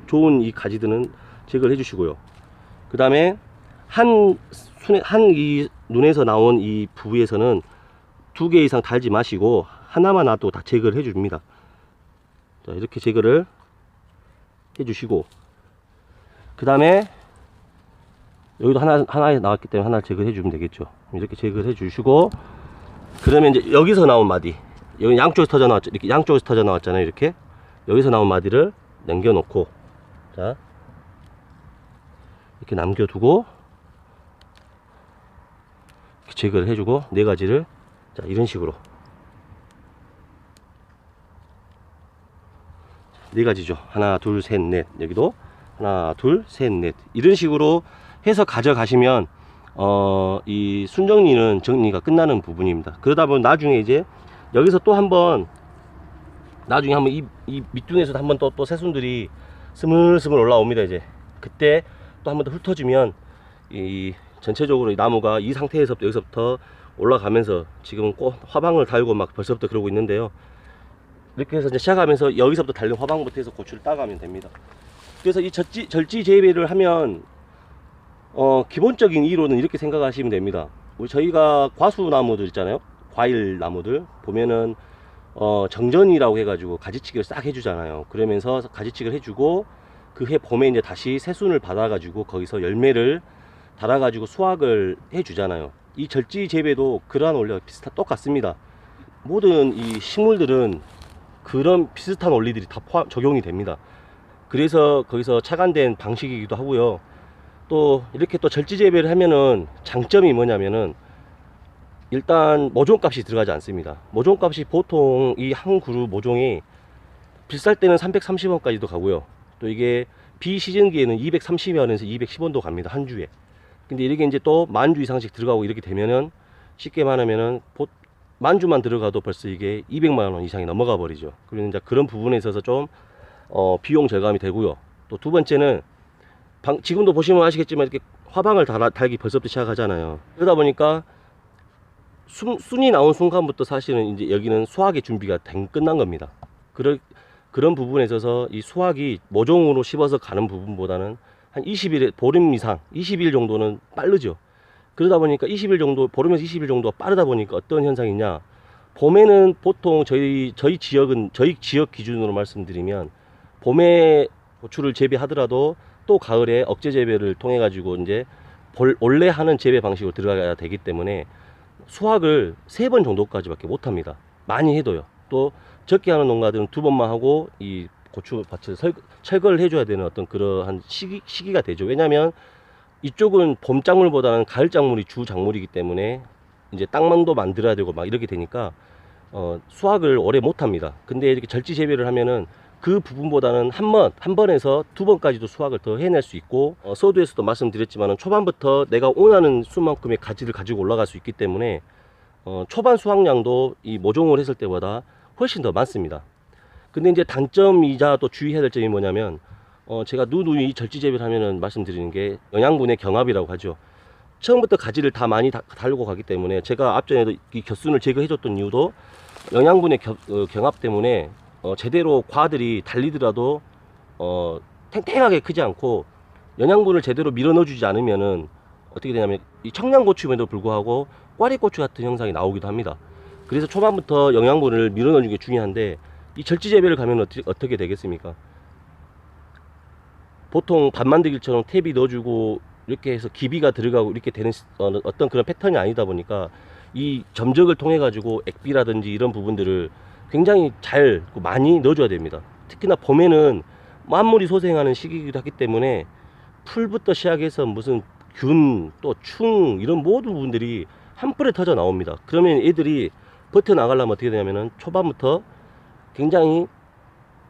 좋은 이 가지들은 제거를 해주시고요. 그 다음에 이 눈에서 나온 이 부위에서는 2개 이상 달지 마시고 하나만 놔도 다 제거를 해줍니다. 자, 이렇게 제거를 해주시고, 그 다음에 여기도 하나에 나왔기 때문에 하나를 제거해 주면 되겠죠. 이렇게 제거를 해 주시고, 그러면 이제 여기서 나온 마디, 여기 양쪽에서 터져 나왔죠. 이렇게 양쪽에서 터져 나왔잖아요. 이렇게 여기서 나온 마디를 남겨 놓고, 자, 이렇게 남겨두고, 이렇게 제거를 해주고, 네 가지를 자 이런 식으로 네 가지죠. 하나 둘 셋 넷, 여기도 하나 둘 셋 넷, 이런 식으로 해서 가져가시면 이 순정리는 정리가 끝나는 부분입니다. 그러다 보면 나중에 이제 여기서 또 한번 나중에 한번 이 밑둥에서도 한번 또 새순들이 스물스물 올라옵니다. 이제 그때 또 한번 더 훑어주면 이 전체적으로 이 나무가 이 상태에서부터 여기서부터 올라가면서 지금은 꽃 화방을 달고 막 벌써부터 그러고 있는데요. 이렇게 해서 이제 시작하면서 여기서부터 달린 화방부터 해서 고추를 따가면 됩니다. 그래서 이 절지 재배를 하면 기본적인 이론은 이렇게 생각하시면 됩니다. 저희가 과수나무들 있잖아요. 과일 나무들 보면은 정전이라고 해가지고 가지치기를 싹 해주잖아요. 그러면서 가지치기를 해주고 그 해 봄에 이제 다시 새순을 받아가지고 거기서 열매를 달아가지고 수확을 해주잖아요. 이 절지 재배도 그러한 원리가 똑같습니다. 모든 이 식물들은 그런 비슷한 원리들이 다 적용이 됩니다. 그래서 거기서 착안된 방식이기도 하고요. 또 이렇게 또 절지 재배를 하면은 장점이 뭐냐면은 일단 모종값이 들어가지 않습니다. 모종값이 보통 이 한 그루 모종이 비쌀 때는 330원까지도 가고요. 또 이게 비시즌기에는 230원에서 210원도 갑니다. 한 주에. 근데 이렇게 이제 또 만주 이상씩 들어가고 이렇게 되면은 쉽게 말하면은 만주만 들어가도 벌써 이게 200만원 이상이 넘어가 버리죠. 그러면 이제 그런 부분에 있어서 좀 비용 절감이 되고요. 또 두 번째는 지금도 보시면 아시겠지만 이렇게 화방을 달기 벌써부터 시작하잖아요. 그러다 보니까 순이 나온 순간부터 사실은 이제 여기는 수확의 준비가 끝난 겁니다. 그런 부분에 있어서 이 수확이 모종으로 씹어서 가는 부분보다는 한 20일, 보름 이상, 20일 정도는 빠르죠. 그러다 보니까 20일 정도, 보름에서 20일 정도가 빠르다 보니까 어떤 현상이냐. 봄에는 보통 저희 지역 기준으로 말씀드리면 봄에 고추를 재배하더라도 또 가을에 억제 재배를 통해 가지고 이제 원래 하는 재배 방식으로 들어가야 되기 때문에 수확을 3번 정도까지밖에 못 합니다. 많이 해도요. 또 적게 하는 농가들은 2번만 하고 이 고추밭을 철거를 해줘야 되는 어떤 그러한 시기가 되죠. 왜냐하면 이쪽은 봄 작물보다는 가을 작물이 주 작물이기 때문에 이제 땅만도 만들어야 되고 막 이렇게 되니까 수확을 오래 못 합니다. 근데 이렇게 절지 재배를 하면은 그 부분보다는 한 번에서 2번까지도 수확을 더 해낼 수 있고, 서두에서도 말씀드렸지만 초반부터 내가 원하는 수만큼의 가지를 가지고 올라갈 수 있기 때문에 초반 수확량도 이 모종을 했을 때보다 훨씬 더 많습니다. 근데 이제 단점이자 또 주의해야 될 점이 뭐냐면 제가 누누이 절지 재배를 하면은 말씀드리는 게 영양분의 경합이라고 하죠. 처음부터 가지를 다 많이 달고 가기 때문에 제가 앞전에도 이 곁순을 제거해 줬던 이유도 영양분의 경합 때문에 제대로 과들이 달리더라도 탱탱하게 크지 않고 영양분을 제대로 밀어 넣어주지 않으면은 어떻게 되냐면 이 청양고추임에도 불구하고 꽈리고추 같은 현상이 나오기도 합니다. 그래서 초반부터 영양분을 밀어 넣어주는 게 중요한데 이 절지 재배를 가면 어떻게 되겠습니까? 보통 밥 만들기처럼 탭이 넣어주고 이렇게 해서 기비가 들어가고 이렇게 되는 어떤 그런 패턴이 아니다 보니까 이 점적을 통해 가지고 액비라든지 이런 부분들을 굉장히 잘 많이 넣어줘야 됩니다. 특히나 봄에는 만물이 소생하는 시기이기도 하기 때문에 풀부터 시작해서 무슨 균, 또 충 이런 모든 부분들이 한풀에 터져 나옵니다. 그러면 애들이 버텨나가려면 어떻게 되냐면은 초반부터 굉장히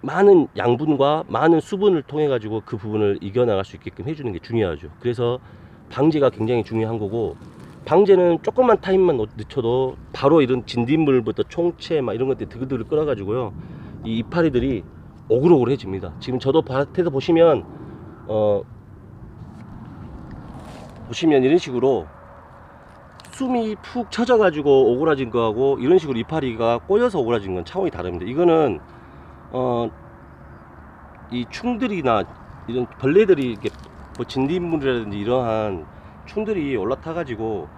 많은 양분과 많은 수분을 통해 가지고 그 부분을 이겨나갈 수 있게끔 해주는 게 중요하죠. 그래서 방제가 굉장히 중요한 거고, 방제는 조금만 타임만 늦춰도 바로 이런 진딧물부터 총채 막 이런 것들이 드글드글 끓어가지고요 이 이파리들이 오글오글해집니다. 지금 저도 밭에서 보시면 이런 식으로 숨이 푹 쳐져 가지고 오그라진 거하고 이런 식으로 이파리가 꼬여서 오그라진 건 차원이 다릅니다. 이거는 이 충들이나 이런 벌레들이 이렇게 뭐 진딧물이라든지 이러한 충들이 올라타 가지고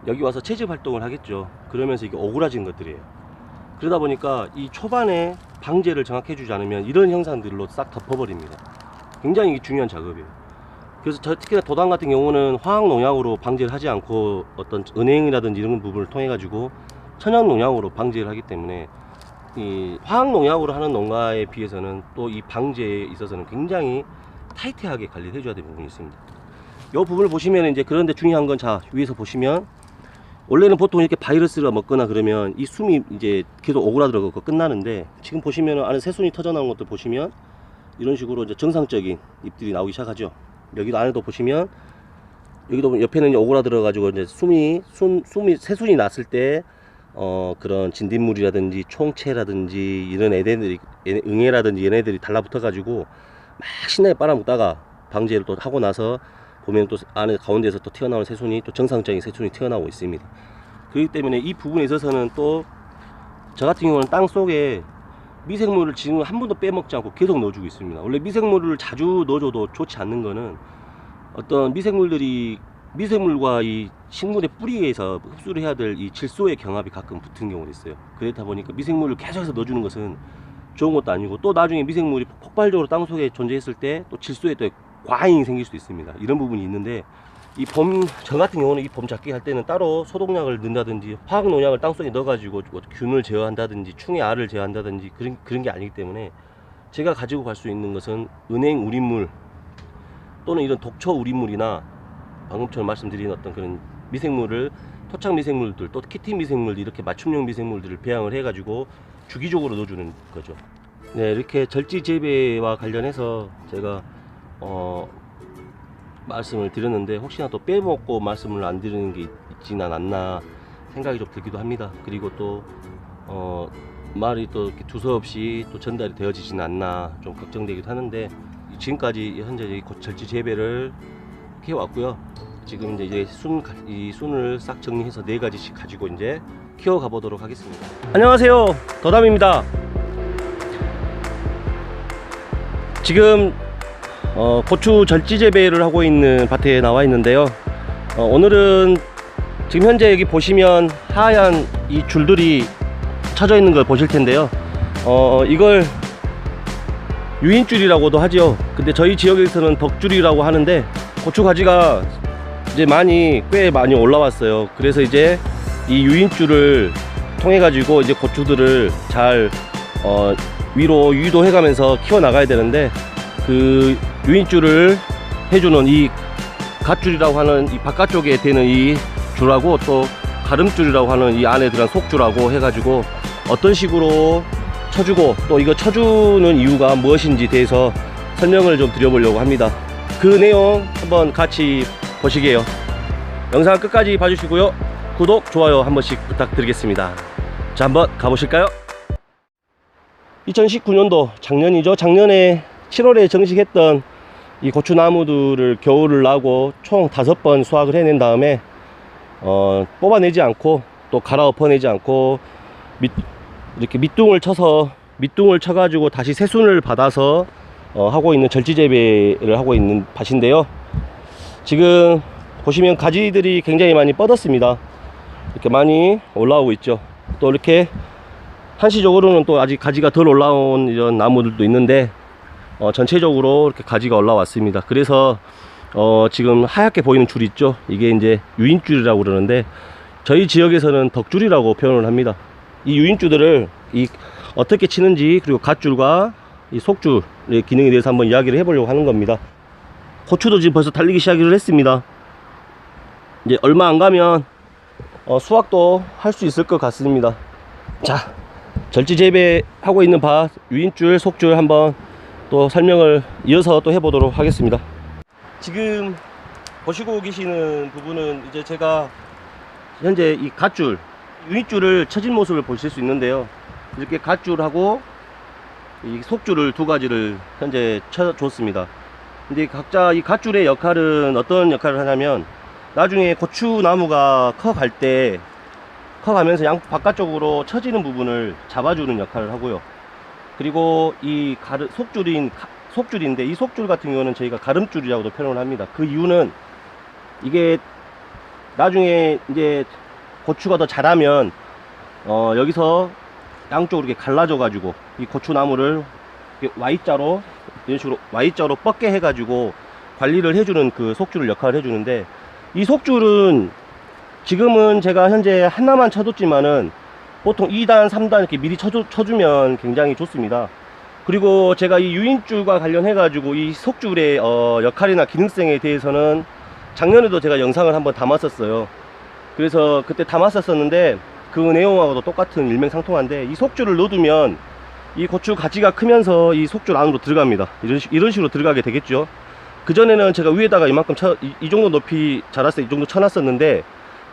여기 와서 채집 활동을 하겠죠. 그러면서 이게 오그라진 것들이에요. 그러다 보니까 이 초반에 방제를 정확히 해주지 않으면 이런 형상들로 싹 덮어버립니다. 굉장히 중요한 작업이에요. 그래서 특히나 도당 같은 경우는 화학 농약으로 방제를 하지 않고 어떤 은행이라든지 이런 부분을 통해 가지고 천연 농약으로 방제를 하기 때문에 이 화학 농약으로 하는 농가에 비해서는 또 이 방제에 있어서는 굉장히 타이트하게 관리를 해줘야 되는 부분이 있습니다. 이 부분을 보시면 이제 그런데 중요한 건 자 위에서 보시면 원래는 보통 이렇게 바이러스가 먹거나 그러면 이 숨이 이제 계속 오그라들어가고 끝나는데, 지금 보시면 안에 새순이 터져 나온 것도 보시면 이런 식으로 이제 정상적인 잎들이 나오기 시작하죠. 여기도 안에도 보시면, 여기도 옆에는 오그라들어 가지고 이제 숨이 새순이 났을 때 그런 진딧물이라든지 총채라든지 이런 애들이, 응애라든지 얘네들이 달라붙어 가지고 막 신나게 빨아먹다가 방제를 또 하고 나서 보면 또 안에 가운데에서 또 튀어나오는 새순이 또 정상적인 새순이 튀어나오고 있습니다. 그렇기 때문에 이 부분에 있어서는 또 저 같은 경우는 땅 속에 미생물을 지금 한 번도 빼먹지 않고 계속 넣어주고 있습니다. 원래 미생물을 자주 넣어줘도 좋지 않는 거는, 어떤 미생물과 이 식물의 뿌리에서 흡수를 해야 될 이 질소의 경합이 가끔 붙은 경우가 있어요. 그렇다 보니까 미생물을 계속해서 넣어주는 것은 좋은 것도 아니고, 또 나중에 미생물이 폭발적으로 땅 속에 존재했을 때 또 질소에 또 과잉이 생길 수도 있습니다. 이런 부분이 있는데, 저 같은 경우는 이 봄 잡기 할 때는 따로 소독약을 넣는다든지 화학 농약을 땅속에 넣어가지고 균을 제어한다든지 충의 알을 제어한다든지 그런 게 아니기 때문에, 제가 가지고 갈 수 있는 것은 은행 우린물 또는 이런 독초 우린물이나 방금처럼 말씀드린 어떤 그런 미생물을, 토착 미생물들 또 키팅 미생물들, 이렇게 맞춤형 미생물들을 배양을 해가지고 주기적으로 넣어주는 거죠. 네, 이렇게 절지 재배와 관련해서 제가 말씀을 드렸는데, 혹시나 또 빼먹고 말씀을 안 드리는 게 있지는 않나 생각이 좀 들기도 합니다. 그리고 또 말이 또 이렇게 두서없이 또 전달이 되어지지는 않나 좀 걱정되기도 하는데, 지금까지 현재 절지 재배를 키워왔고요. 지금 이제 이 순을 싹 정리해서 4가지씩 가지고 이제 키워가 보도록 하겠습니다. 안녕하세요, 더담입니다. 지금 고추 절지 재배를 하고 있는 밭에 나와 있는데요. 오늘은 지금 현재 여기 보시면 하얀 이 줄들이 쳐져 있는 걸 보실 텐데요. 이걸 유인줄이라고도 하죠. 근데 저희 지역에서는 덕줄이라고 하는데, 고추 가지가 이제 꽤 많이 올라왔어요. 그래서 이제 이 유인줄을 통해 가지고 이제 고추들을 잘 위로 유도해 가면서 키워 나가야 되는데, 그 유인줄을 해주는 이 갓줄이라고 하는 이 바깥쪽에 되는 이 줄하고, 또 가름줄이라고 하는 이 안에 들어간 속줄하고 해가지고 어떤 식으로 쳐주고, 또 이거 쳐주는 이유가 무엇인지 대해서 설명을 좀 드려보려고 합니다. 그 내용 한번 같이 보시게요. 영상 끝까지 봐주시고요. 구독, 좋아요 한 번씩 부탁드리겠습니다. 자, 한번 가보실까요? 2019년도 작년이죠. 작년에 7월에 정식했던 이 고추나무들을 겨울을 나고 총 5번 수확을 해낸 다음에 뽑아내지 않고 또 갈아 엎어내지 않고 이렇게 밑둥을 쳐가지고 다시 새순을 받아서 하고 있는 절지 재배를 하고 있는 밭인데요. 지금 보시면 가지들이 굉장히 많이 뻗었습니다. 이렇게 많이 올라오고 있죠. 또 이렇게 한시적으로는 또 아직 가지가 덜 올라온 이런 나무들도 있는데, 전체적으로 이렇게 가지가 올라왔습니다. 그래서 지금 하얗게 보이는 줄 있죠. 이게 이제 유인줄이라고 그러는데, 저희 지역에서는 덕줄이라고 표현을 합니다. 이 유인줄들을 어떻게 치는지, 그리고 갓줄과 이 속줄의 기능에 대해서 한번 이야기를 해보려고 하는 겁니다. 고추도 지금 벌써 달리기 시작을 했습니다. 이제 얼마 안 가면 수확도 할 수 있을 것 같습니다. 자, 절지 재배하고 있는 밭 유인줄, 속줄 한번 또 설명을 이어서 또 해보도록 하겠습니다. 지금 보시고 계시는 부분은 이제 제가 현재 이 갓줄, 유인줄을 쳐진 모습을 보실 수 있는데요. 이렇게 갓줄하고 이 속줄을 2가지를 현재 쳐줬습니다. 근데 각자 이 갓줄의 역할은 어떤 역할을 하냐면, 나중에 고추나무가 커가면서 바깥쪽으로 처지는 부분을 잡아주는 역할을 하고요. 그리고 이 속줄인데, 이 속줄 같은 경우는 저희가 가름줄이라고도 표현을 합니다. 그 이유는 이게 나중에 이제 고추가 더 자라면 여기서 양쪽으로 이렇게 갈라져 가지고 이 고추나무를 Y자로, 이런 식으로 Y자로 뻗게 해 가지고 관리를 해주는 그 속줄을 역할을 해주는데, 이 속줄은 지금은 제가 현재 하나만 쳐뒀지만은 보통 2단, 3단 이렇게 미리 쳐주면 굉장히 좋습니다. 그리고 제가 이 유인줄과 관련해 가지고 이 속줄의 역할이나 기능성에 대해서는 작년에도 제가 영상을 한번 담았었어요. 그래서 그때 담았었었는데 그 내용하고도 똑같은 일맥상통한데, 이 속주를 넣어두면 이 고추 가지가 크면서 이 속주 안으로 들어갑니다. 이런 식으로 들어가게 되겠죠. 그전에는 제가 위에다가 이만큼 이 정도 높이 자랐어요. 이 정도 쳐놨었는데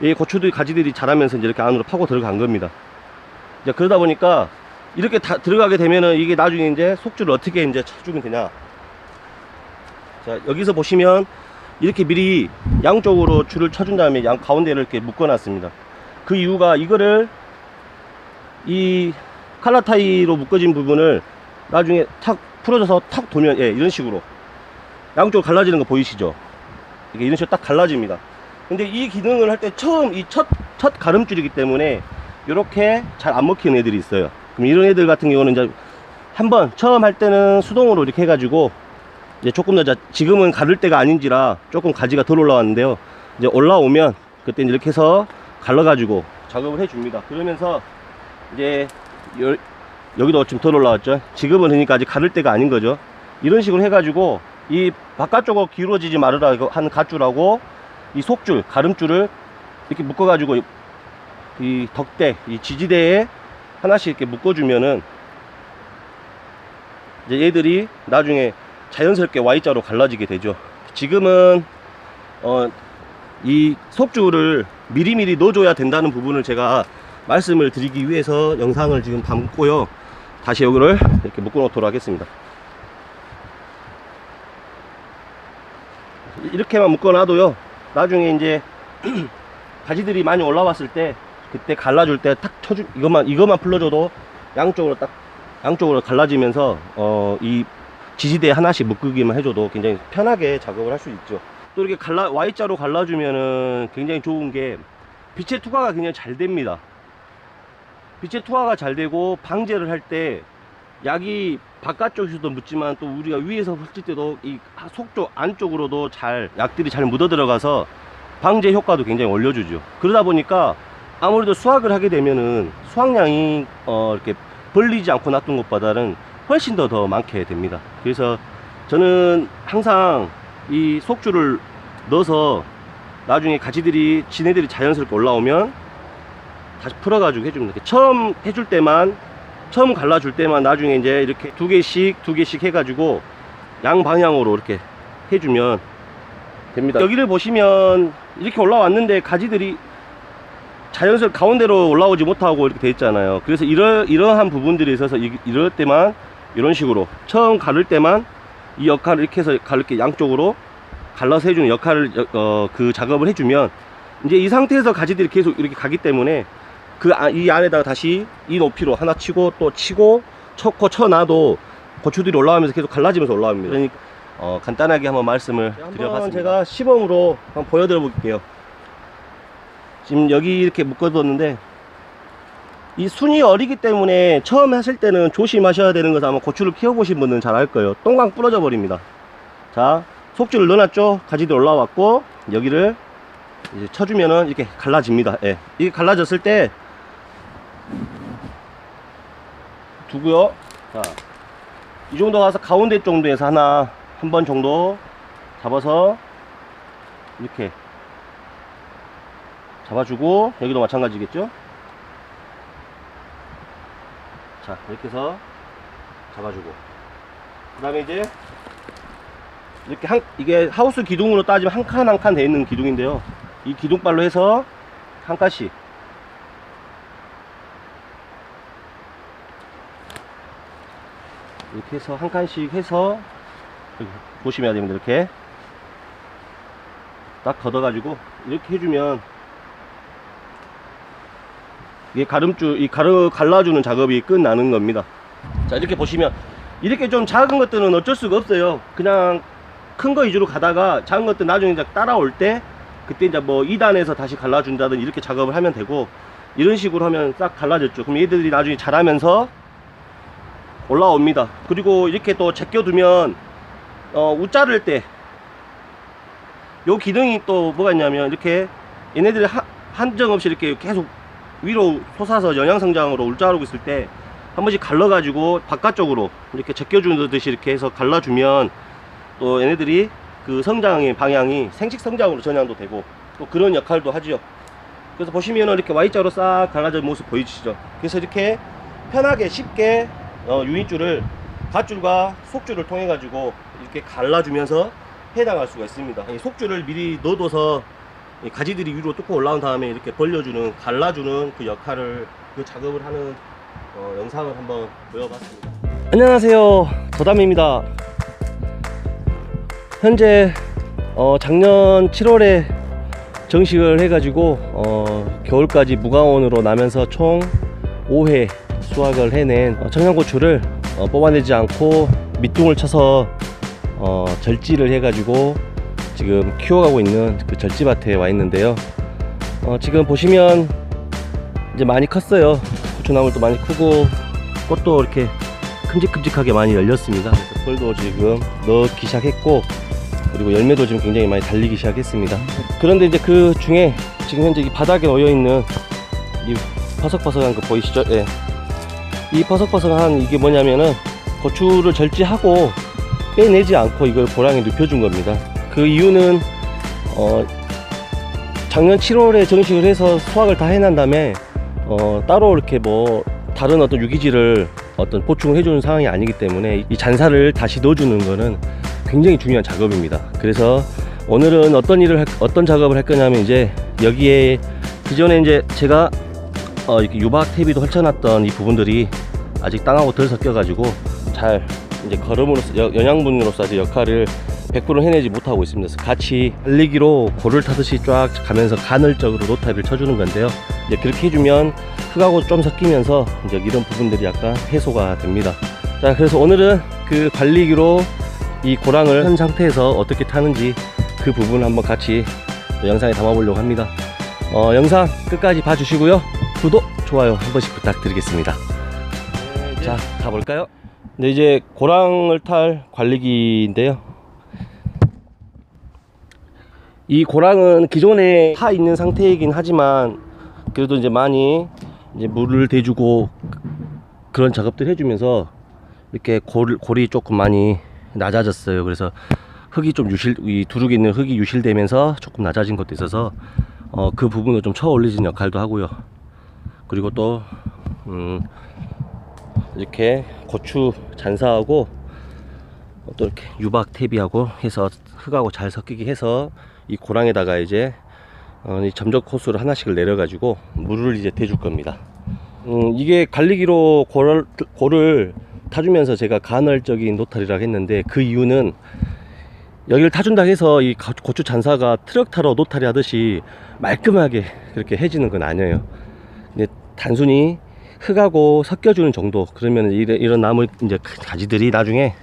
이 고추들 가지들이 자라면서 이제 이렇게 안으로 파고 들어간 겁니다. 이제 그러다 보니까 이렇게 다 들어가게 되면은 이게 나중에 이제 속주를 어떻게 이제 쳐주면 되냐. 자, 여기서 보시면 이렇게 미리 양쪽으로 줄을 쳐준 다음에 양 가운데를 이렇게 묶어 놨습니다. 그 이유가, 이거를 이 칼라타이로 묶어진 부분을 나중에 탁 풀어져서 탁 돌면, 예, 이런 식으로 양쪽으로 갈라지는 거 보이시죠? 이게 이런 식으로 딱 갈라집니다. 근데 이 기능을 할 때 처음 이 첫 가름줄이기 때문에 이렇게 잘 안 먹히는 애들이 있어요. 그럼 이런 애들 같은 경우는 이제 한번 처음 할 때는 수동으로 이렇게 해가지고 이제 조금 더, 지금은 가를 때가 아닌지라 조금 가지가 덜 올라왔는데요. 이제 올라오면 그때 이렇게 해서 갈라가지고 작업을 해줍니다. 그러면서 이제 여기도 좀 덜 올라왔죠. 지금은 그러니까 아직 가를 때가 아닌 거죠. 이런 식으로 해가지고 이 바깥쪽으로 기울어지지 말으라 하는 갓줄하고 이 속줄, 가름줄을 이렇게 묶어가지고 이 덕대, 이 지지대에 하나씩 이렇게 묶어주면은 이제 얘들이 나중에 자연스럽게 Y자로 갈라지게 되죠. 지금은 이 속줄을 미리미리 넣어줘야 된다는 부분을 제가 말씀을 드리기 위해서 영상을 지금 담고요. 다시 여기를 이렇게 묶어 놓도록 하겠습니다. 이렇게만 묶어 놔도요, 나중에 이제 가지들이 많이 올라왔을 때 그때 갈라줄 때 탁 쳐주, 이것만 풀러줘도 양쪽으로 갈라지면서 이 지지대 하나씩 묶기만 해줘도 굉장히 편하게 작업을 할 수 있죠. 또 이렇게 Y자로 갈라주면은 굉장히 좋은 게 빛의 투과가 굉장히 잘 됩니다. 빛의 투과가 잘 되고, 방제를 할 때 약이 바깥쪽에서도 묻지만 또 우리가 위에서 훑을 때도 이 속쪽 안쪽으로도 약들이 잘 묻어 들어가서 방제 효과도 굉장히 올려주죠. 그러다 보니까 아무래도 수확을 하게 되면은 수확량이 이렇게 벌리지 않고 놔둔 것보다는 훨씬 더 많게 됩니다. 그래서 저는 항상 이 속주를 넣어서 나중에 가지들이 지네들이 자연스럽게 올라오면 다시 풀어가지고 해줍니다. 처음 해줄 때만, 처음 갈라줄 때만 나중에 이제 이렇게 두 개씩 해가지고 양 방향으로 이렇게 해주면 됩니다. 여기를 보시면 이렇게 올라왔는데 가지들이 자연스럽게 가운데로 올라오지 못하고 이렇게 돼 있잖아요. 그래서 이러한 부분들이 있어서 이럴 때만 이런 식으로 처음 가를 때만 이 역할을 이렇게 해서 가르게 양쪽으로 갈라서 해주는 역할을 그 작업을 해주면, 이제 이 상태에서 가지들이 계속 이렇게 가기 때문에 이 안에다가 다시 이 높이로 하나 치고 또 치고 쳐놔도 고추들이 올라가면서 계속 갈라지면서 올라옵니다. 그러니까 간단하게 한번 말씀을 드려봤습니다. 제가 시범으로 한번 보여드려 볼게요. 지금 여기 이렇게 묶어뒀는데, 이 순이 어리기 때문에 처음 하실 때는 조심하셔야 되는 것은, 아마 고추를 키워보신 분들은 잘 알 거예요. 똥강 부러져 버립니다. 자, 속줄을 넣어놨죠. 가지도 올라왔고, 여기를 이제 쳐주면은 이렇게 갈라집니다. 예. 이게 갈라졌을 때 두고요. 자, 이 정도 가서 가운데 정도에서 한 번 정도 잡아서 이렇게 잡아주고, 여기도 마찬가지겠죠. 자, 이렇게 해서 잡아주고, 그 다음에 이제 이렇게 이게 하우스 기둥으로 따지면 한 칸 한 칸 되어 있는 기둥인데요, 이 기둥발로 해서 한 칸씩 이렇게 해서 한 칸씩 해서, 보시면 됩니다. 이렇게 딱 걷어가지고 이렇게 해주면 이게 갈라주는 작업이 끝나는 겁니다. 자, 이렇게 보시면 이렇게 좀 작은 것들은 어쩔 수가 없어요. 그냥 큰 거 위주로 가다가 작은 것들 나중에 이제 따라올 때 그때 이제 뭐 2단에서 다시 갈라준다든 이렇게 작업을 하면 되고, 이런 식으로 하면 싹 갈라졌죠. 그럼 얘들이 나중에 자라면서 올라옵니다. 그리고 이렇게 또 제껴두면 우자를 때 요 기능이 또 뭐가 있냐면, 이렇게 얘네들이 한정없이 이렇게 계속 위로 솟아서 영양성장으로 울자르고 있을 때 한 번씩 갈라가지고 바깥쪽으로 이렇게 제껴주듯이 이렇게 해서 갈라주면 또 얘네들이 그 성장의 방향이 생식 성장으로 전향도 되고 또 그런 역할도 하지요. 그래서 보시면은 이렇게 Y자로 싹 갈라진 모습 보이시죠? 그래서 이렇게 편하게 쉽게 유닛줄을 갓줄과 속줄을 통해 가지고 이렇게 갈라주면서 해당할 수가 있습니다. 이 속줄을 미리 넣어둬서 이 가지들이 위로 뚫고 올라온 다음에 이렇게 벌려주는, 갈라주는 그 역할을, 그 작업을 하는 영상을 한번 보여봤습니다. 안녕하세요, 도담입니다. 현재 작년 7월에 정식을 해가지고 겨울까지 무가온으로 나면서 총 5회 수확을 해낸 청양고추를 뽑아내지 않고 밑둥을 쳐서 절지를 해가지고 지금 키워가고 있는 그 절지밭에 와 있는데요. 지금 보시면 이제 많이 컸어요. 고추나물도 많이 크고 꽃도 이렇게 큼직큼직하게 많이 열렸습니다. 그래서 벌도 지금 넣기 시작했고, 그리고 열매도 지금 굉장히 많이 달리기 시작했습니다. 그런데 이제 그 중에 지금 현재 이 바닥에 놓여 있는 이 퍼석퍼석한 거 보이시죠? 예. 이 퍼석퍼석한 이게 뭐냐면은 고추를 절지하고 빼내지 않고 이걸 고랑에 눕혀준 겁니다. 그 이유는 작년 7월에 정식을 해서 수확을 다 해난 다음에 따로 이렇게 뭐 다른 어떤 유기질을 어떤 보충을 해주는 상황이 아니기 때문에 이 잔사를 다시 넣어주는 거는 굉장히 중요한 작업입니다. 그래서 오늘은 어떤 작업을 할 거냐면, 이제 여기에 기존에 이제 제가 이렇게 유박 퇴비도 펼쳐놨던 이 부분들이 아직 땅하고 덜 섞여가지고 잘 이제 거름으로서 영양분으로서 아직 역할을 100% 해내지 못하고 있습니다. 그래서 같이 달리기로 고를 타듯이 쫙 가면서 간헐적으로 노타리를 쳐주는 건데요. 이제 그렇게 해주면 흙하고 좀 섞이면서 이제 이런 부분들이 약간 해소가 됩니다. 자, 그래서 오늘은 그 관리기로 이 고랑을 한 상태에서 어떻게 타는지 그 부분을 한번 같이 영상에 담아보려고 합니다. 영상 끝까지 봐주시고요. 구독, 좋아요 한 번씩 부탁드리겠습니다. 네, 자, 가볼까요? 네, 이제 고랑을 탈 관리기인데요. 이 고랑은 기존에 타 있는 상태이긴 하지만 그래도 이제 많이 이제 물을 대주고 그런 작업들 해주면서 이렇게 골이 조금 많이 낮아졌어요. 그래서 흙이 좀 이 두둑에 있는 흙이 유실되면서 조금 낮아진 것도 있어서 그 부분을 좀 쳐 올리는 역할도 하고요. 그리고 또 이렇게 고추 잔사하고 또 이렇게 유박 퇴비하고 해서 흙하고 잘 섞이게 해서 이 고랑에다가 이제 이 점적 호스를 하나씩을 내려가지고 물을 이제 대줄 겁니다. 이게 관리기로 골을 타주면서 제가 간헐적인 노탈이라고 했는데, 그 이유는 여기를 타준다 해서 이 고추 잔사가 트럭 타러 노탈이 하듯이 말끔하게 그렇게 해지는 건 아니에요. 근데 단순히 흙하고 섞여주는 정도. 그러면 이런 나무 이제 가지들이 나중에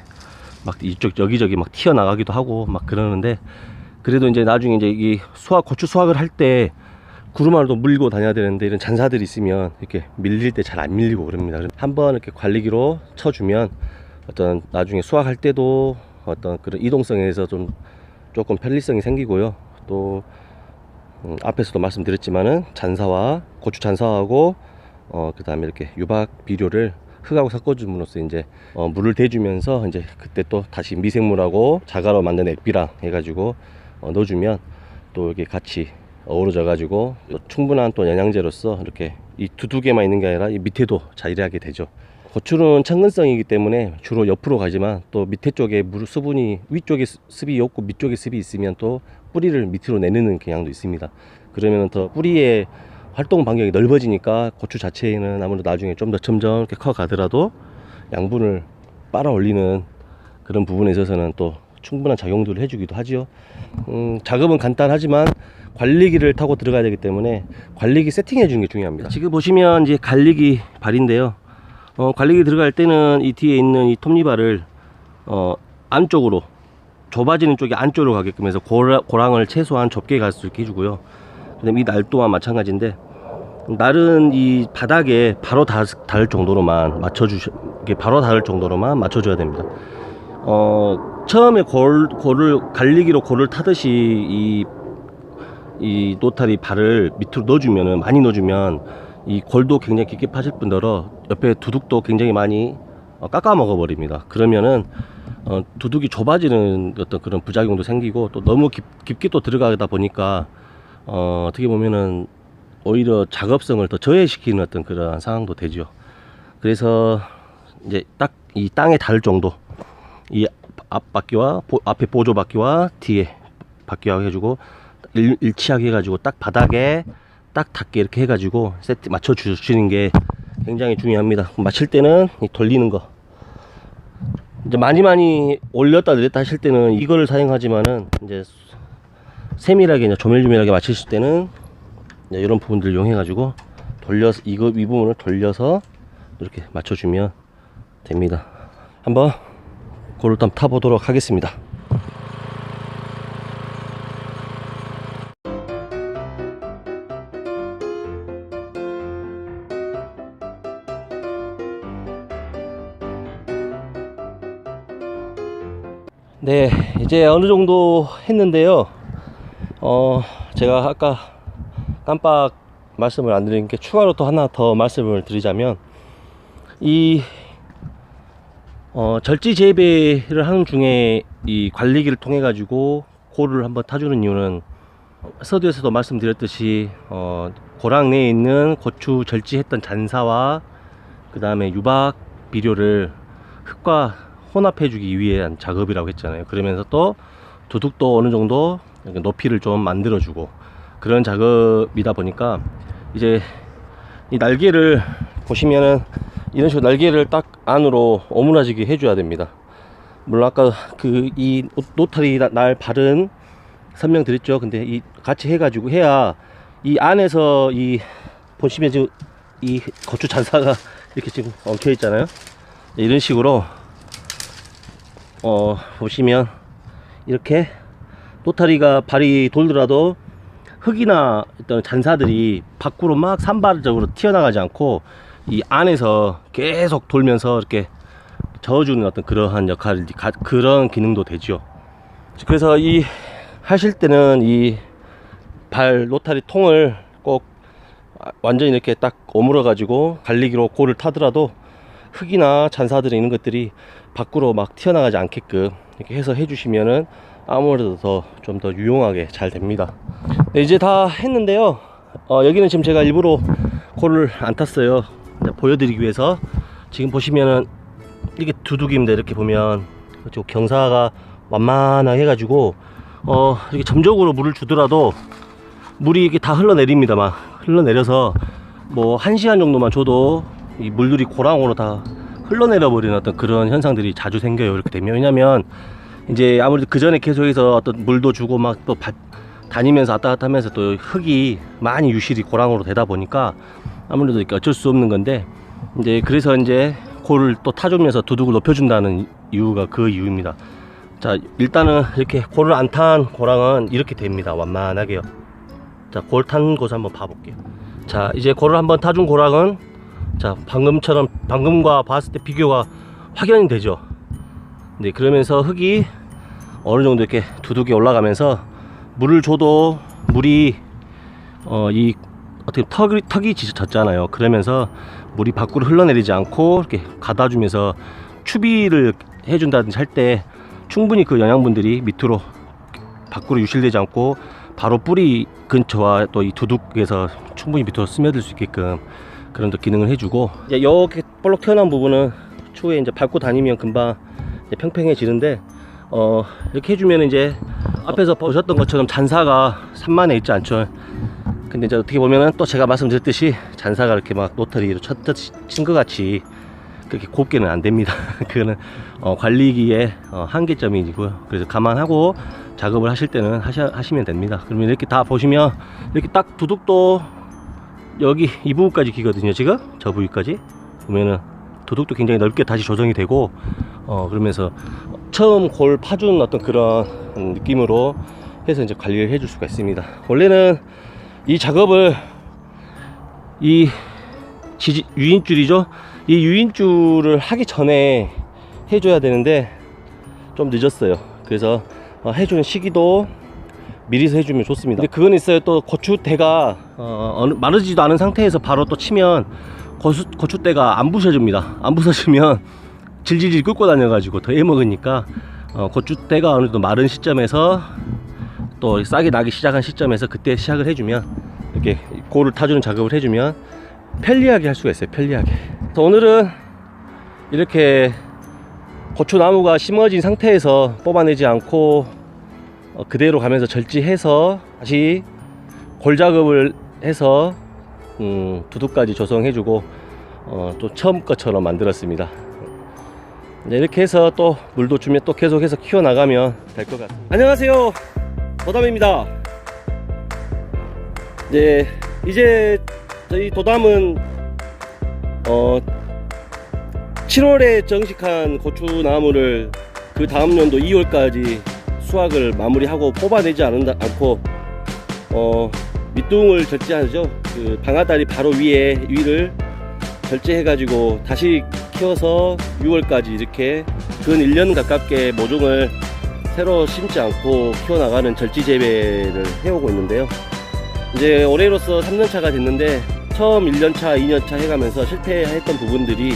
막 이쪽 여기저기 막 튀어나가기도 하고 막 그러는데, 그래도 이제 나중에 이제 이 고추 수확을 할 때 구루마루도 물고 다녀야 되는데 이런 잔사들이 있으면 이렇게 밀릴 때 잘 안 밀리고 그럽니다. 한번 이렇게 관리기로 쳐주면 어떤 나중에 수확할 때도 어떤 그런 이동성에서 조금 편리성이 생기고요. 또 앞에서도 말씀드렸지만은 잔사와 고추 잔사하고 그 다음에 이렇게 유박 비료를 흙하고 섞어줌으로써 이제 물을 대주면서 이제 그때 또 다시 미생물하고 자가로 만든 액비랑 해가지고 넣어주면 또 이렇게 같이 어우러져 가지고 충분한 또 영양제로서 이렇게 이 두둑에만 있는 게 아니라 이 밑에도 자리하게 되죠. 고추는 천근성이기 때문에 주로 옆으로 가지만 또 밑에 쪽에 수분이, 위쪽에 습이 없고 밑쪽에 습이 있으면 또 뿌리를 밑으로 내리는 경향도 있습니다. 그러면 더 뿌리의 활동 반경이 넓어지니까 고추 자체는 아무래도 나중에 좀 더 점점 이렇게 커 가더라도 양분을 빨아 올리는 그런 부분에 있어서는 또 충분한 작용들을 해주기도 하죠. 작업은 간단하지만 관리기를 타고 들어가야 되기 때문에 관리기 세팅해 주는 게 중요합니다. 지금 보시면 이제 관리기 발인데요. 관리기 들어갈 때는 이 뒤에 있는 이 톱니발을 안쪽으로, 좁아지는 쪽이 안쪽으로 가게끔 해서 고랑을 최소한 좁게 갈 수 있게 해주고요. 그다음에 이 날도와 마찬가지인데, 날은 이 바닥에 바로 닿을 정도로만 맞춰줘야 됩니다. 처음에 관리기로 골을 타듯이 이 노탈이 발을 밑으로 넣어주면은, 많이 넣어주면 이 골도 굉장히 깊게 파질 뿐더러 옆에 두둑도 굉장히 많이 깎아 먹어 버립니다. 그러면은 두둑이 좁아지는 어떤 그런 부작용도 생기고, 또 너무 깊게 또 들어가다 보니까 어떻게 보면은 오히려 작업성을 더 저해시키는 어떤 그런 상황도 되죠. 그래서 이제 딱 이 땅에 닿을 정도, 이 앞바퀴와 앞에 보조 바퀴와 뒤에 바퀴하고 해주고 일치하게 해가지고 딱 바닥에 딱 닿게 이렇게 해가지고 세트 맞춰 주시는 게 굉장히 중요합니다. 맞출 때는 이 돌리는 거, 이제 많이 올렸다 내렸다 하실 때는 이거를 사용하지만은 이제 세밀하게 이제 조밀조밀하게 맞추실 때는 이제 이런 부분들 이용해 가지고 돌려서 이 부분을 돌려서 이렇게 맞춰주면 됩니다. 한번 고를 한번 타보도록 하겠습니다. 네, 이제 어느 정도 했는데요. 제가 아까 깜빡 말씀을 안 드린 게 추가로 또 하나 더 말씀을 드리자면, 이 절지 재배를 하는 중에 이 관리기를 통해 가지고 고를 한번 타주는 이유는, 서두에서도 말씀드렸듯이 고랑 내에 있는 고추 절지했던 잔사와 그 다음에 유박 비료를 흙과 혼합해 주기 위한 작업이라고 했잖아요. 그러면서 또 두둑도 어느 정도 높이를 좀 만들어 주고 그런 작업이다 보니까, 이제 이 날개를 보시면은 이런 식으로 날개를 딱 안으로 오므라지게 해줘야 됩니다. 물론 아까 이 노타리 날 발은 설명드렸죠. 근데 이 같이 해가지고 해야 이 안에서 이 보시면 지금 이 고추 잔사가 이렇게 지금 엉켜 있잖아요. 이런 식으로 보시면 이렇게 노타리가 발이 돌더라도 흙이나 어떤 잔사들이 밖으로 막 산발적으로 튀어나가지 않고 이 안에서 계속 돌면서 이렇게 저어주는 어떤 그러한 역할, 그런 기능도 되죠. 그래서 이 하실 때는 이 발 노타리 통을 꼭 완전히 이렇게 딱 오물어 가지고 관리기로 고를 타더라도 흙이나 잔사들이 있는 것들이 밖으로 막 튀어나가지 않게끔 이렇게 해서 해주시면은 아무래도 좀 더 유용하게 잘 됩니다. 네, 이제 다 했는데요. 여기는 지금 제가 일부러 고를 안 탔어요. 보여드리기 위해서. 지금 보시면은 이렇게 두둑입니다. 이렇게 보면 경사가 완만하게 해가지고 이렇게 점적으로 물을 주더라도 물이 이렇게 다 흘러내립니다. 막 흘러내려서 뭐 1시간 정도만 줘도 이 물들이 고랑으로 다 흘러내려 버리는 어떤 그런 현상들이 자주 생겨요. 이렇게 되면. 왜냐면 이제 아무래도 그 전에 계속해서 어떤 물도 주고 막 또 다니면서 왔다 갔다 하면서 또 흙이 많이 유실이 고랑으로 되다 보니까 아무래도 이렇게 어쩔 수 없는 건데, 이제 그래서 이제 고를 또 타주면서 두둑을 높여준다는 이유가 그 이유입니다. 자, 일단은 이렇게 고를 안 탄 고랑은 이렇게 됩니다. 완만하게요. 자, 고를 탄 곳을 한번 봐볼게요. 자, 이제 고를 한번 타준 고랑은, 자, 방금과 봤을 때 비교가 확연히 되죠. 네, 그러면서 흙이 어느 정도 이렇게 두둑이 올라가면서 물을 줘도 물이 이 어떻게 턱이 젖잖아요. 그러면서 물이 밖으로 흘러내리지 않고 이렇게 가다주면서 추비를 해준다든지 할 때 충분히 그 영양분들이 밑으로 밖으로 유실되지 않고 바로 뿌리 근처와 또 이 두둑에서 충분히 밑으로 스며들 수 있게끔 그런 또 기능을 해주고, 이제 이렇게 볼록 튀어나온 부분은 추후에 이제 밟고 다니면 금방 이제 평평해지는데, 이렇게 해주면 이제 앞에서 보셨던 것처럼 잔사가 산만해 있지 않죠. 근데 이제 어떻게 보면은 또 제가 말씀드렸듯이 잔사가 이렇게 막 노타리로 친 것 같이 그렇게 곱게는 안 됩니다. 그거는 관리기의 한계점이고요. 그래서 감안하고 작업을 하실 때는 하시면 됩니다. 그러면 이렇게 다 보시면 이렇게 딱 두둑도 여기 이 부분까지 기거든요. 지금 저 부위까지 보면은 두둑도 굉장히 넓게 다시 조정이 되고, 그러면서 처음 골 파준 어떤 그런 느낌으로 해서 이제 관리를 해줄 수가 있습니다. 원래는 이 작업을 이 유인줄이죠. 이 유인줄을 하기 전에 해줘야 되는데 좀 늦었어요. 그래서 해주는 시기도 미리서 해주면 좋습니다. 근데 그건 있어요. 또 고추대가 마르지도 않은 상태에서 바로 또 치면 고추대가 안 부서집니다. 안 부서지면 질질질 끓고 다녀가지고 더 해먹으니까 고추대가 어느 정도 마른 시점에서 또 싹이 나기 시작한 시점에서 그때 시작을 해주면 이렇게 골을 타주는 작업을 해주면 편리하게 할 수가 있어요. 편리하게. 그래서 오늘은 이렇게 고추나무가 심어진 상태에서 뽑아내지 않고 그대로 가면서 절지해서 다시 골 작업을 해서 두둑까지 조성해주고 또 처음 것처럼 만들었습니다. 이렇게 해서 또 물도 주면 또 계속해서 키워나가면 될 것 같습니다. 안녕하세요, 도담입니다. 네, 이제 저희 도담은 7월에 정식한 고추나무를 그 다음 연도 2월까지 수확을 마무리하고 뽑아내지 않고 밑둥을 절제하죠. 그 방아다리 바로 위를 절제해 가지고 다시 키워서 6월까지 이렇게 근 1년 가깝게 모종을 새로 심지 않고 키워나가는 절지 재배를 해오고 있는데요. 이제 올해로서 3년차가 됐는데 처음 1년차, 2년차 해가면서 실패했던 부분들이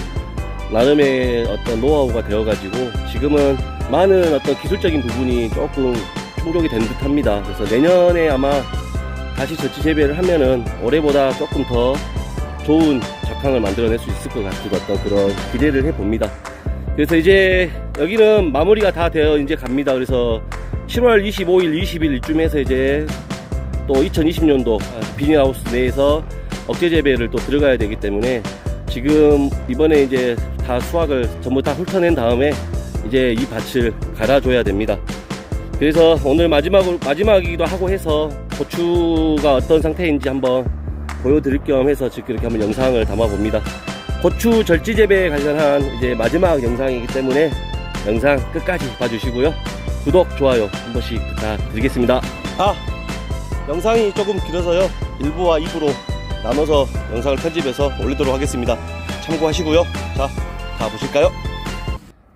나름의 어떤 노하우가 되어가지고 지금은 많은 어떤 기술적인 부분이 조금 충족이 된 듯 합니다. 그래서 내년에 아마 다시 절지 재배를 하면은 올해보다 조금 더 좋은 작황을 만들어낼 수 있을 것 같은 어떤 그런 기대를 해봅니다. 그래서 이제 여기는 마무리가 다 되어 이제 갑니다. 그래서 7월 25일, 20일 이쯤에서 이제 또 2020년도 비닐하우스 내에서 억제 재배를 또 들어가야 되기 때문에 지금 이번에 이제 다 수확을 전부 다 훑어낸 다음에 이제 이 밭을 갈아줘야 됩니다. 그래서 오늘 마지막이기도 하고 해서 고추가 어떤 상태인지 한번 보여드릴 겸 해서 지금 이렇게 한번 영상을 담아 봅니다. 고추 절지 재배에 관련한 이제 마지막 영상이기 때문에 영상 끝까지 봐주시고요. 구독, 좋아요 한 번씩 부탁드리겠습니다. 영상이 조금 길어서요. 1부와 2부로 나눠서 영상을 편집해서 올리도록 하겠습니다. 참고하시고요. 자, 가보실까요?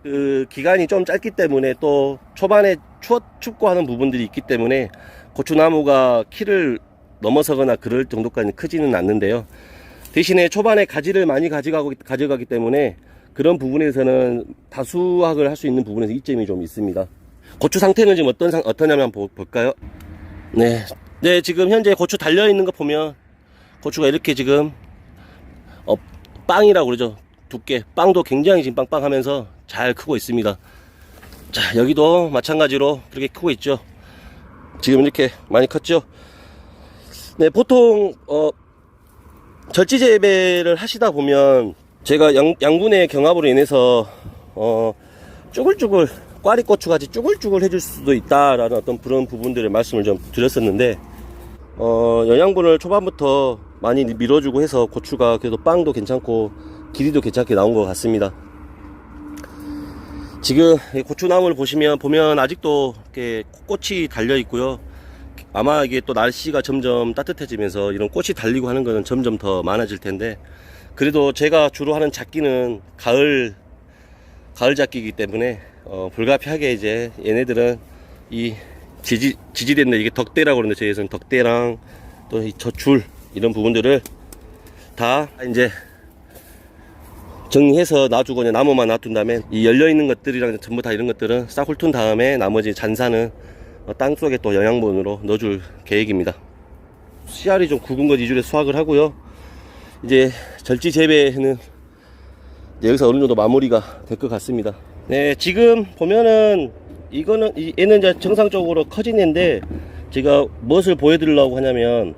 그 기간이 좀 짧기 때문에 또 초반에 춥고 하는 부분들이 있기 때문에 고추나무가 키를 넘어서거나 그럴 정도까지 크지는 않는데요. 대신에 초반에 가지를 많이 가져가기 때문에 그런 부분에서는 다수확을 할 수 있는 부분에서 이점이 좀 있습니다. 고추 상태는 지금 어떠냐면 볼까요? 네, 지금 현재 고추 달려있는 거 보면 고추가 이렇게 지금 빵이라고 그러죠. 두께 빵도 굉장히 지금 빵빵하면서 잘 크고 있습니다. 자, 여기도 마찬가지로 그렇게 크고 있죠. 지금 이렇게 많이 컸죠. 네, 보통 절지 재배를 하시다 보면 제가 양분의 경합으로 인해서 쭈글쭈글 꽈리고추같이 쭈글쭈글 해줄 수도 있다라는 어떤 그런 부분들의 말씀을 좀 드렸었는데 영양분을 초반부터 많이 밀어주고 해서 고추가 그래도 빵도 괜찮고 길이도 괜찮게 나온 것 같습니다. 지금 고추나무를 보면 아직도 이렇게 꽃이 달려 있고요. 아마 이게 또 날씨가 점점 따뜻해지면서 이런 꽃이 달리고 하는 거는 점점 더 많아질 텐데, 그래도 제가 주로 하는 작기는 가을 작기이기 때문에 불가피하게 이제 얘네들은 이 지지대인데 이게 덕대라고 그러는데 저희에서는 덕대랑 또 저 줄 이런 부분들을 다 이제 정리해서 놔주고 그냥 나무만 놔둔 다음에 이 열려있는 것들이랑 전부 다 이런 것들은 싹 훑은 다음에 나머지 잔산은 땅속에 또 영양분으로 넣어줄 계획입니다. 씨알이 좀 굵은 것 위주로 수확을 하고요. 이제 절지 재배는 여기서 어느 정도 마무리가 될 것 같습니다. 네, 지금 보면은 얘는 이제 정상적으로 커진 애인데 제가 무엇을 보여드리려고 하냐면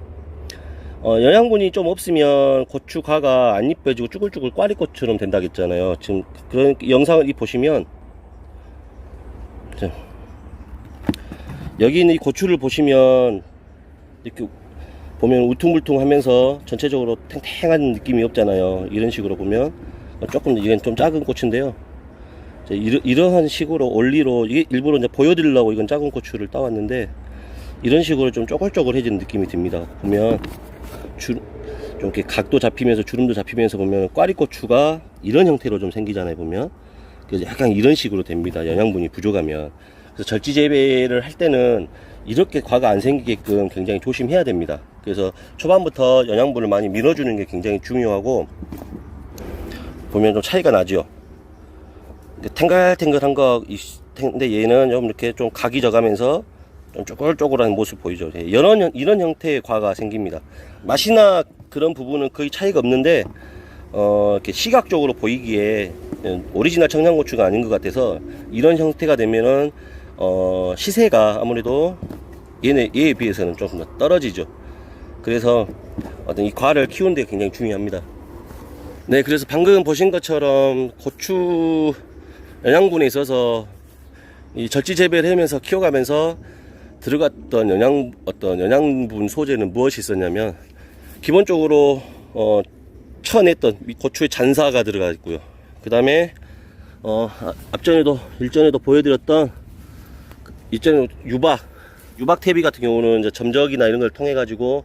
영양분이 좀 없으면 고추가가 안 입혀지고 쭈글쭈글 꽈리꽃처럼 된다고 했잖아요. 지금 그런 영상을 보시면 여기 있는 이 고추를 보시면 이렇게 보면 울퉁불퉁 하면서 전체적으로 탱탱한 느낌이 없잖아요. 이런 식으로 보면 조금 이건 좀 작은 고추인데요. 이러한 식으로 원리로 이게 일부러 이제 보여드리려고 이건 작은 고추를 따왔는데 이런 식으로 좀 쪼글쪼글해지는 느낌이 듭니다. 보면 좀 이렇게 각도 잡히면서 주름도 잡히면서 보면 꽈리고추가 이런 형태로 좀 생기잖아요. 보면 그래서 약간 이런 식으로 됩니다. 영양분이 부족하면. 그래서 절지 재배를 할 때는 이렇게 과가 안 생기게끔 굉장히 조심해야 됩니다. 그래서 초반부터 영양분을 많이 밀어주는 게 굉장히 중요하고, 보면 좀 차이가 나죠. 탱글탱글한 거, 근데 얘는 좀 이렇게 좀 각이 져가면서 좀 쪼글쪼글한 모습 보이죠. 이런 형태의 과가 생깁니다. 맛이나 그런 부분은 거의 차이가 없는데 이렇게 시각적으로 보이기에 오리지널 청양고추가 아닌 것 같아서 이런 형태가 되면은 시세가 아무래도 얘에 비해서는 조금 더 떨어지죠. 그래서 어떤 이 과를 키우는 데 굉장히 중요합니다. 네, 그래서 방금 보신 것처럼 고추 영양분에 있어서 이 절지 재배를 하면서 키워가면서 들어갔던 영양분 소재는 무엇이 있었냐면, 기본적으로 쳐냈던 고추의 잔사가 들어가 있고요. 그 다음에 일전에도 보여드렸던 유박 퇴비 같은 경우는 이제 점적이나 이런 걸 통해 가지고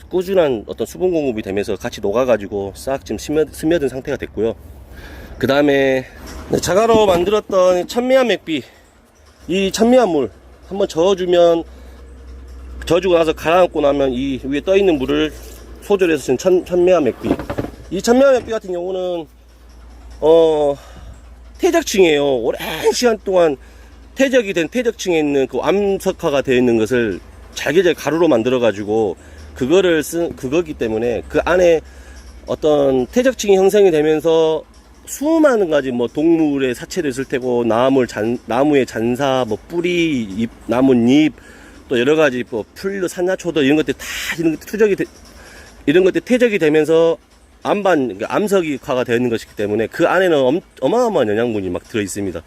꾸준한 어떤 수분 공급이 되면서 같이 녹아 가지고 싹 지금 스며든 상태가 됐고요. 그 다음에 자가로 만들었던 천미암 액비, 이 천미암 물 한번 저어주고 나서 가라앉고 나면 이 위에 떠 있는 물을 소절해서 쓴 천미암 액비. 이 천미암 액비 같은 경우는 퇴적층이에요. 오랜 시간 동안 퇴적이 된 퇴적층에 있는 그 암석화가 되어 있는 것을 잘게 가루로 만들어 가지고 그거기 때문에 그 안에 어떤 퇴적층이 형성이 되면서 수많은 가지 뭐 동물의 사체도 있을 테고, 나무의 잔사, 뭐 뿌리, 나뭇잎, 또 여러 가지 뭐 풀, 산야초도 이런 것들 다 이런 것들 퇴적이 되면서 암석화가 되어 있는 것이기 때문에 그 안에는 어마어마한 영양분이 막 들어 있습니다.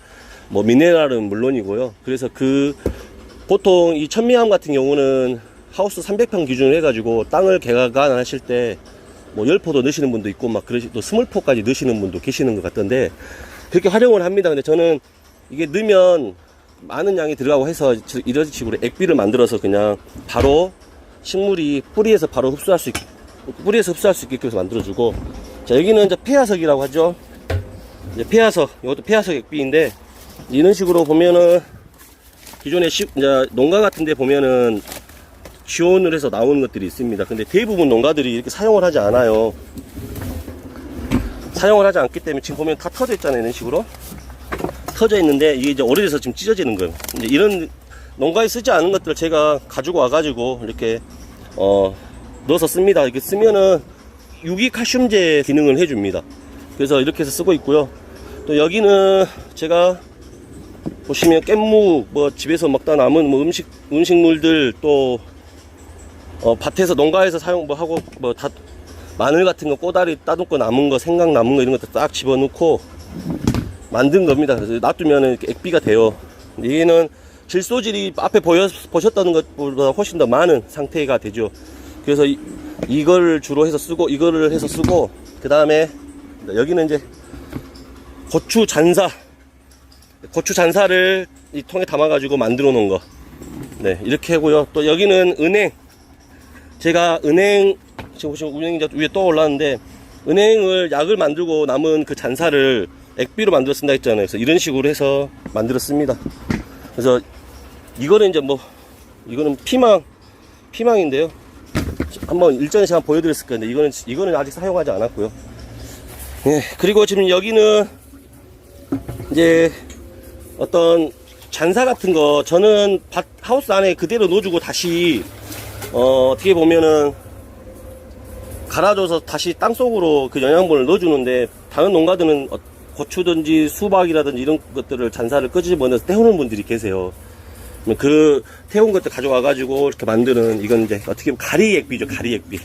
뭐 미네랄은 물론이고요. 그래서 보통 이 천미암 같은 경우는 하우스 300평 기준으로 해가지고 땅을 개간하실 때 뭐 10포도 넣으시는 분도 있고 막 또 20포까지 넣으시는 분도 계시는 것 같던데, 그렇게 활용을 합니다. 근데 저는 이게 넣으면 많은 양이 들어가고 해서 이런 식으로 액비를 만들어서 그냥 바로 식물이 뿌리에서 흡수할 수 있게 해서 만들어주고, 자, 여기는 이제 폐화석이라고 하죠. 이제 이것도 폐화석 액비인데, 이런 식으로 보면은 기존에 이제 농가 같은 데 보면은 지원을 해서 나오는 것들이 있습니다. 근데 대부분 농가들이 이렇게 사용을 하지 않아요. 사용을 하지 않기 때문에 지금 보면 다 터져 있잖아요. 이런 식으로 터져 있는데, 이게 이제 오래돼서 지금 찢어지는 거예요. 이제 이런 농가에 쓰지 않은 것들을 제가 가지고 와가지고 이렇게 넣어서 씁니다. 이렇게 쓰면은 유기칼슘제 기능을 해줍니다. 그래서 이렇게 해서 쓰고 있고요. 또 여기는 제가 보시면 깻묵, 뭐 집에서 먹다 남은 뭐 음식물들, 또 밭에서 농가에서 하고 마늘 같은 거 꼬다리 따듬고 남은 거, 생강 남은 거 이런 것들 딱 집어넣고 만든 겁니다. 그래서 놔두면 이렇게 액비가 돼요. 얘는 질소질이 앞에 보셨던 것보다 훨씬 더 많은 상태가 되죠. 그래서 이거를 주로 해서 쓰고, 그 다음에 여기는 이제 고추 잔사를 이 통에 담아가지고 만들어 놓은 거. 네, 이렇게 하고요. 또 여기는 제가 지금 보시면 은행이 위에 떠 올랐는데, 은행을 약을 만들고 남은 그 잔사를 액비로 만들어 쓴다 했잖아요. 그래서 이런 식으로 해서 만들었습니다. 그래서 이거는 이거는 피망인데요. 한번 일전에 제가 보여드렸을 건데, 이거는 아직 사용하지 않았고요. 네, 그리고 지금 여기는 이제 어떤 잔사 같은 거 저는 하우스 안에 그대로 넣어주고 다시 어떻게 보면은 갈아줘서 다시 땅속으로 그 영양분을 넣어주는데, 다른 농가들은 고추든지 수박이라든지 이런 것들을 잔사를 끄집어내서 태우는 분들이 계세요. 그 태운 것들 가져와가지고 이렇게 만드는, 이건 이제 어떻게 보면 가리 액비죠. 가리 액비.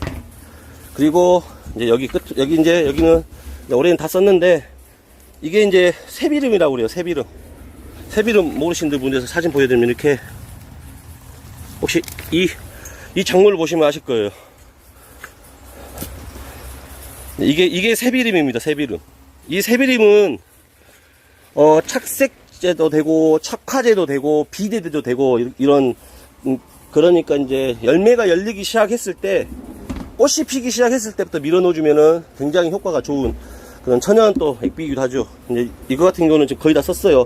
그리고 이제 여기는 올해는 다 썼는데, 이게 이제 새비름이라고 그래요. 새비름 모르시는 분들에서 사진 보여드리면 이렇게, 혹시 이 작물을 보시면 아실 거예요. 이게 새비름입니다. 새비름. 이 새비름은 착색제도 되고 착화제도 되고 비대제도 되고 이런 그러니까 이제 열매가 열리기 시작했을 때, 꽃이 피기 시작했을 때부터 밀어 넣어주면은 굉장히 효과가 좋은 그런 천연 또 액비이기도 하죠. 이제 이거 같은 경우는 지금 거의 다 썼어요.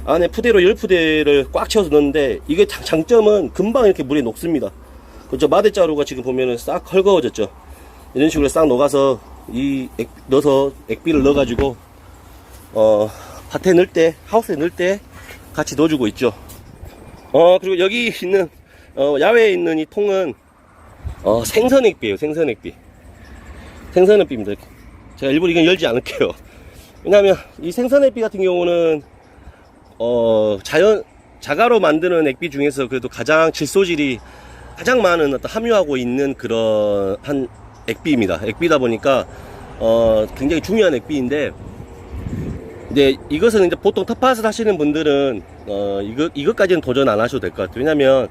안에 푸대로 10푸대를 꽉 채워서 넣는데, 이게 장점은 금방 이렇게 물에 녹습니다. 그렇죠. 마대자루가 지금 보면은 싹 헐거워졌죠. 이런 식으로 싹 녹아서 넣어서 액비를 넣어가지고 밭에 넣을 때, 하우스에 넣을 때 같이 넣어주고 있죠. 그리고 여기 있는 야외에 있는 이 통은 생선액비예요. 생선액비. 생선액비입니다. 제가 일부러 이건 열지 않을게요. 왜냐하면 이 생선액비 같은 경우는 자가로 만드는 액비 중에서 그래도 가장 질소질이 가장 많은 어떤 함유하고 있는 그런 한 액비입니다. 액비다 보니까 굉장히 중요한 액비인데, 이제 이것은 이제 보통 텃밭을 하시는 분들은 이것까지는 도전 안 하셔도 될 것 같아요. 왜냐면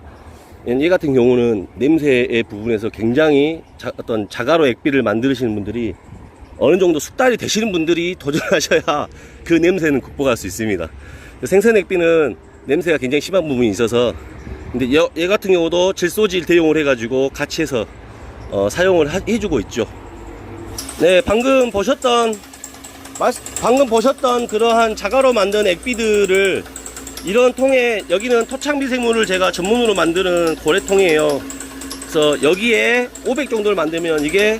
얘 같은 경우는 냄새의 부분에서 굉장히 어떤 자가로 액비를 만드시는 분들이 어느 정도 숙달이 되시는 분들이 도전하셔야 그 냄새는 극복할 수 있습니다. 생선 액비는 냄새가 굉장히 심한 부분이 있어서, 근데 얘 같은 경우도 질소질 대용을 해가지고 같이 해서 사용을 해주고 있죠. 네, 방금 보셨던 그러한 자가로 만든 액비들을 이런 통에, 여기는 토착 미생물을 제가 전문으로 만드는 고래통이에요. 그래서 여기에 500 정도를 만들면 이게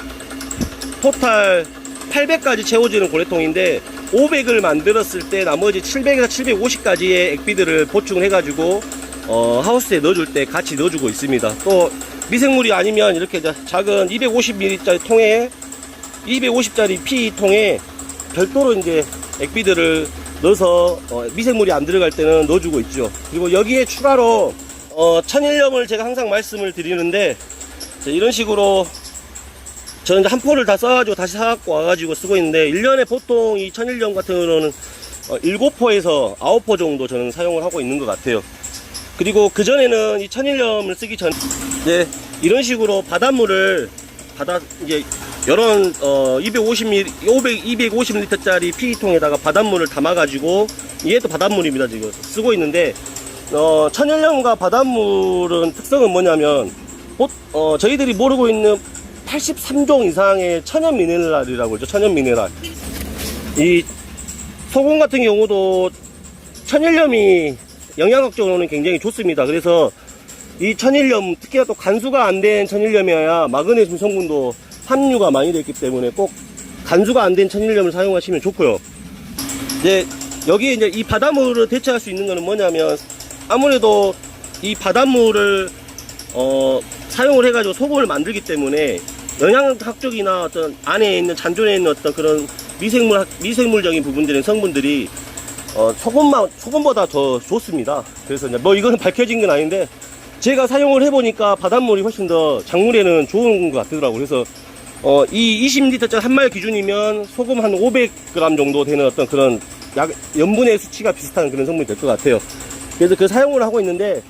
토탈 800까지 채워지는 고래통인데, 500을 만들었을 때 나머지 700에서 750까지의 액비들을 보충을 해가지고 하우스에 넣어줄 때 같이 넣어주고 있습니다. 또 미생물이 아니면 이렇게 작은 250ml짜리 통에 250짜리 P통에 별도로 이제 액비들을 넣어서 미생물이 안 들어갈 때는 넣어주고 있죠. 그리고 여기에 추가로 천일염을 제가 항상 말씀을 드리는데, 이런 식으로 저는 이제 한 포를 다 써가지고 다시 사갖고 와가지고 쓰고 있는데, 1년에 보통 이 천일염 같은 경우는 7포에서 9포 정도 저는 사용을 하고 있는 것 같아요. 그리고 그전에는 이 천일염을 쓰기 전, 이제 이런 식으로 바닷물을 이제 이런 250ml짜리 PE통에다가 바닷물을 담아가지고, 이게 또 바닷물입니다. 지금 쓰고 있는데, 천일염과 바닷물은 특성은 뭐냐면, 저희들이 모르고 있는 83종 이상의 천연 미네랄이라고 그러죠. 천연 미네랄. 이 소금 같은 경우도 천일염이 영양학적으로는 굉장히 좋습니다. 그래서 이 천일염, 특히나 또 간수가 안 된 천일염이어야 마그네슘 성분도 함유가 많이 되기 때문에 꼭 간수가 안 된 천일염을 사용하시면 좋고요. 이제 여기 이제 이 바닷물을 대체할 수 있는 거는 뭐냐면, 아무래도 이 바닷물을 사용을 해가지고 소금을 만들기 때문에 영양학적이나 어떤 안에 있는 잔존에 있는 어떤 그런 미생물적인 부분들의 성분들이 소금보다 더 좋습니다. 그래서 이제 뭐 이거는 밝혀진 건 아닌데, 제가 사용을 해보니까 바닷물이 훨씬 더 작물에는 좋은 것 같더라고요. 그래서 이 20L짜리 한 마리 기준이면 소금 한 500g 정도 되는 어떤 그런 염분의 수치가 비슷한 그런 성분이 될 것 같아요. 그래서 그 사용을 하고 있는데,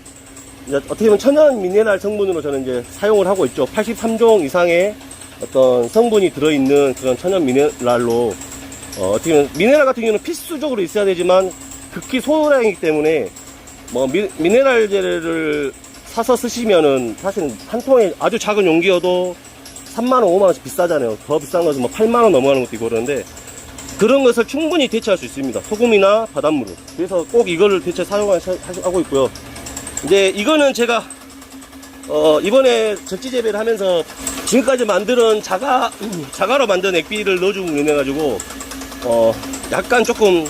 어떻게 보면 천연 미네랄 성분으로 저는 이제 사용을 하고 있죠. 83종 이상의 어떤 성분이 들어있는 그런 천연 미네랄로, 어떻게 보면 미네랄 같은 경우는 필수적으로 있어야 되지만 극히 소량이기 때문에, 뭐 미네랄제를 사서 쓰시면은 사실 한 통에 아주 작은 용기여도 3만원, 5만원씩 비싸잖아요. 더 비싼 것은 뭐 8만원 넘어가는 것도 있고 그러는데, 그런 것을 충분히 대체할 수 있습니다. 소금이나 바닷물을. 그래서 꼭 이거를 대체 사용하고 있고요. 이제 이거는 제가 이번에 적지 재배를 하면서 지금까지 만드는 자가로 만든 액비를 넣어주고 인해가지고 약간 조금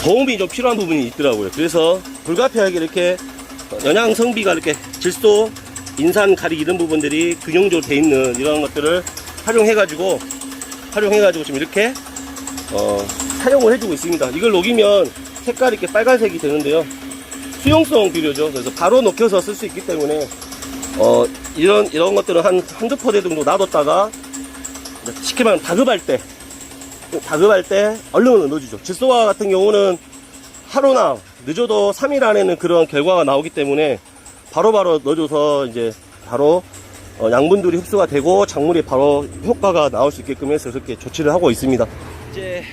도움이 좀 필요한 부분이 있더라고요. 그래서 불가피하게 이렇게 영양 성비가 이렇게 질소, 인산, 가리 이런 부분들이 균형적으로 돼 있는 이런 것들을 활용해가지고 지금 이렇게 사용을 해주고 있습니다. 이걸 녹이면 색깔이 이렇게 빨간색이 되는데요. 수용성 비료죠. 그래서 바로 녹여서 쓸 수 있기 때문에 이런 것들은 한두 포대 정도 놔뒀다가 쉽게 말하면 다급할 때 얼른 넣어주죠. 질소와 같은 경우는 하루나 늦어도 3일 안에는 그런 결과가 나오기 때문에 바로바로 넣어줘서 이제 바로 양분들이 흡수가 되고 작물이 바로 효과가 나올 수 있게끔 해서 그렇게 조치를 하고 있습니다. 이제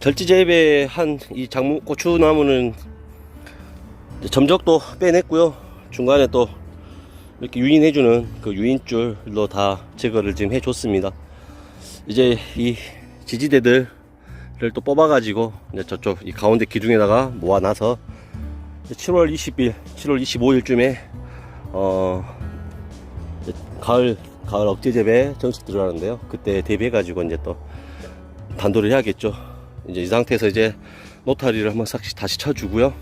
절지 재배한 이 고추나무는 점적도 빼냈고요. 중간에 또 이렇게 유인해주는 그 유인줄로 다 제거를 지금 해줬습니다. 이제 이 지지대들을 또 뽑아가지고 이제 저쪽 이 가운데 기둥에다가 모아놔서 7월 20일, 7월 25일쯤에 가을 억제 재배 정식 들어가는데요. 그때 대비해가지고 이제 또 단도를 해야겠죠. 이제 이 상태에서 이제 노타리를 한번 싹 다시 쳐주고요.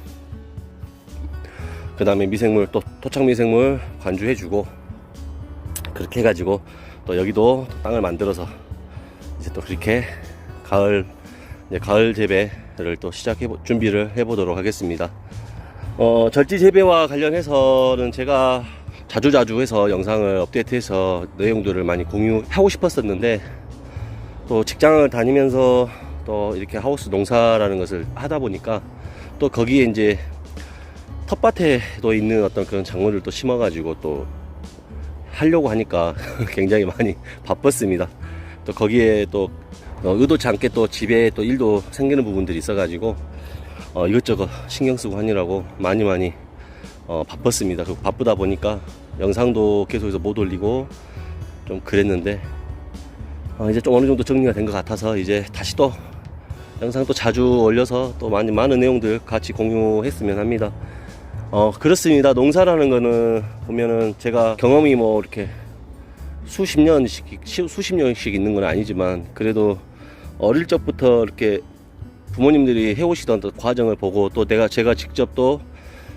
그 다음에 미생물 또 토착 미생물 관주해주고, 그렇게 해가지고 또 여기도 땅을 만들어서 이제 또 그렇게 가을 재배를 또 준비를 해보도록 하겠습니다. 절지 재배와 관련해서는 제가 자주 해서 영상을 업데이트해서 내용들을 많이 공유하고 싶었었는데, 또 직장을 다니면서 또 이렇게 하우스 농사라는 것을 하다 보니까 또 거기에 이제 텃밭에도 있는 어떤 그런 작물을 또 심어가지고 또 하려고 하니까 굉장히 많이 바빴습니다. 또 거기에 또 의도치 않게 또 집에 또 일도 생기는 부분들이 있어가지고 이것저것 신경 쓰고 하느라고 많이 바빴습니다. 그리고 바쁘다 보니까 영상도 계속해서 못 올리고 좀 그랬는데, 이제 좀 어느 정도 정리가 된 것 같아서 이제 다시 또 영상 또 자주 올려서 또 많은 내용들 같이 공유했으면 합니다. 그렇습니다. 농사라는 거는 보면은 제가 경험이 뭐 이렇게 수십 년씩 있는 건 아니지만, 그래도 어릴 적부터 이렇게 부모님들이 해오시던 과정을 보고, 또 제가 직접 또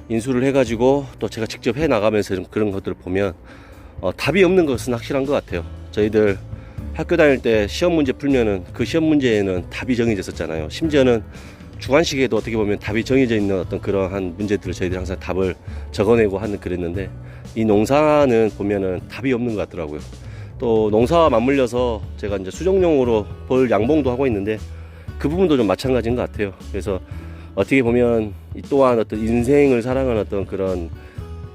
인수를 해가지고 또 제가 직접 해 나가면서 그런 것들을 보면 답이 없는 것은 확실한 것 같아요. 저희들 학교 다닐 때 시험 문제 풀면은 그 시험 문제에는 답이 정해져 있었잖아요. 심지어는 주관식에도 어떻게 보면 답이 정해져 있는 어떤 그러한 문제들을 저희들이 항상 답을 적어내고 하는 그랬는데, 이 농사는 보면은 답이 없는 것 같더라고요. 또 농사와 맞물려서 제가 이제 수정용으로 벌 양봉도 하고 있는데, 그 부분도 좀 마찬가지인 것 같아요. 그래서 어떻게 보면 이 또한 어떤 인생을 살아가는 어떤 그런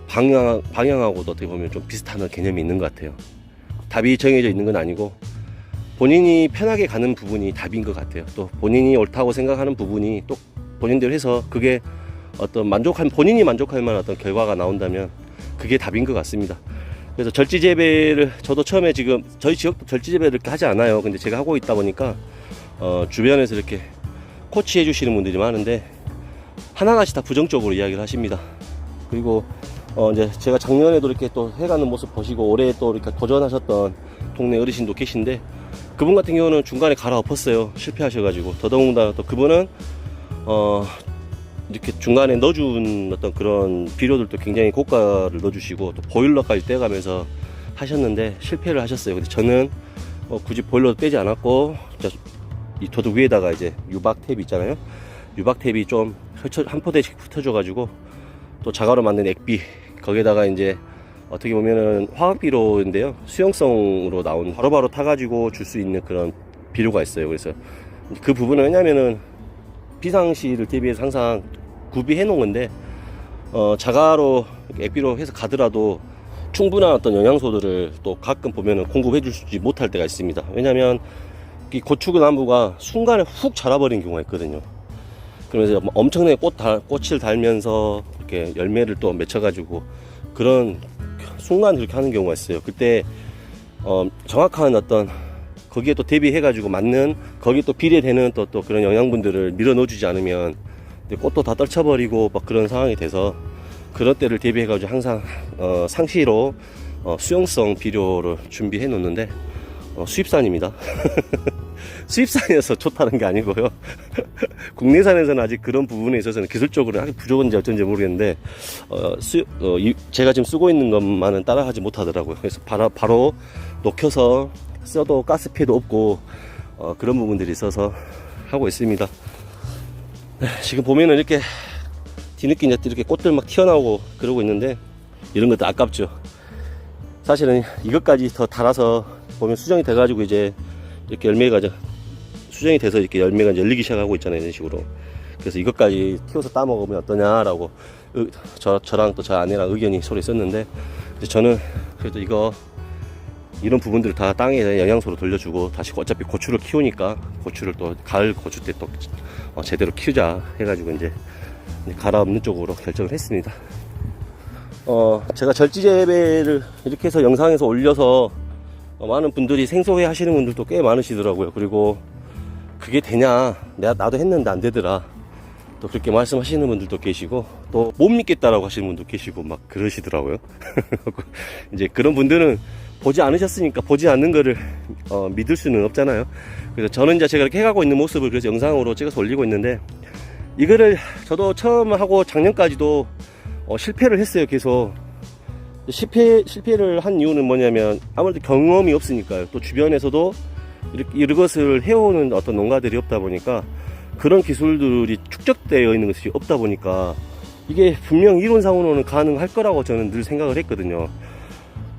방향하고도 어떻게 보면 좀 비슷한 개념이 있는 것 같아요. 답이 정해져 있는 건 아니고 본인이 편하게 가는 부분이 답인 것 같아요. 또 본인이 옳다고 생각하는 부분이 또 본인대로 해서 그게 어떤 본인이 만족할 만한 어떤 결과가 나온다면 그게 답인 것 같습니다. 그래서 절지재배를 저도 처음에 지금 저희 지역도 절지재배를 이렇게 하지 않아요. 근데 제가 하고 있다 보니까 주변에서 이렇게 코치해 주시는 분들이 많은데 하나같이 다 부정적으로 이야기를 하십니다. 그리고 이제 제가 작년에도 이렇게 또 해가는 모습 보시고 올해 또 이렇게 도전하셨던 동네 어르신도 계신데, 그분 같은 경우는 중간에 갈아엎었어요. 실패하셔가지고. 더더군다나 또 그분은 이렇게 중간에 넣어준 어떤 그런 비료들도 굉장히 고가를 넣어주시고 또 보일러까지 떼가면서 하셨는데 실패를 하셨어요. 근데 저는 굳이 보일러도 떼지 않았고, 이 도둑 위에다가 이제 유박 탭 있잖아요. 유박 탭이 좀 한 포대씩 붙어줘가지고 또 자가로 만든 액비, 거기에다가 이제 어떻게 보면은 화학비료인데요, 수용성으로 나온 바로바로 타가지고 줄 수 있는 그런 비료가 있어요. 그래서 그 부분은 왜냐면은 비상시를 대비해서 항상 구비해 놓은 건데, 자가로 액비로 해서 가더라도 충분한 어떤 영양소들을 또 가끔 보면은 공급해 주지 못할 때가 있습니다. 왜냐면 이 고추나무가 순간에 훅 자라버린 경우가 있거든요. 그러면서 엄청나게 꽃을 달면서 이렇게 열매를 또 맺혀가지고 그런 순간 그렇게 하는 경우가 있어요. 그때 정확한 어떤 거기에 또 대비해가지고 맞는 거기에 또 비례되는 또 그런 영양분들을 밀어 넣어주지 않으면 꽃도 다 떨쳐버리고 막 그런 상황이 돼서, 그런 때를 대비해가지고 항상 상시로 수용성 비료를 준비해 놓는데 수입산입니다. 수입산이어서 좋다는 게 아니고요. 국내산에서는 아직 그런 부분에 있어서는 기술적으로 아직 부족한지 어쩐지 모르겠는데 제가 지금 쓰고 있는 것만은 따라하지 못하더라고요. 그래서 바로 녹여서 써도 가스 피해도 없고 그런 부분들이 있어서 하고 있습니다. 지금 보면은 이렇게 뒤늦게 이렇게 꽃들 막 튀어나오고 그러고 있는데, 이런 것도 아깝죠. 사실은 이것까지 더 달아서 보면 수정이 돼가지고 이제 이렇게 열매가 수정이 돼서 이렇게 열매가 이제 열리기 시작하고 있잖아요. 이런 식으로. 그래서 이것까지 튀어서 따먹으면 어떠냐라고 저랑 또 저 아내랑 의견이 서로 있었는데, 저는 그래도 이런 부분들을 다 땅에 영양소로 돌려주고 다시 어차피 고추를 키우니까 고추를 또 가을 고추 때 또 제대로 키우자 해가지고 이제 갈아엎는 쪽으로 결정을 했습니다. 제가 절지재배를 이렇게 해서 영상에서 올려서 많은 분들이 생소해 하시는 분들도 꽤 많으시더라고요. 그리고 그게 되냐, 나도 했는데 안 되더라, 또 그렇게 말씀하시는 분들도 계시고, 또 못 믿겠다라고 하시는 분도 계시고 막 그러시더라고요. 이제 그런 분들은 보지 않으셨으니까 보지 않는 거를 믿을 수는 없잖아요. 그래서 저는 이제 제가 이렇게 해가고 있는 모습을 그래서 영상으로 찍어서 올리고 있는데, 이거를 저도 처음 하고 작년까지도 실패를 했어요. 계속 실패를 한 이유는 뭐냐면 아무래도 경험이 없으니까요. 또 주변에서도 이것을 해오는 어떤 농가들이 없다 보니까 그런 기술들이 축적되어 있는 것이 없다 보니까 이게 분명 이론상으로는 가능할 거라고 저는 늘 생각을 했거든요.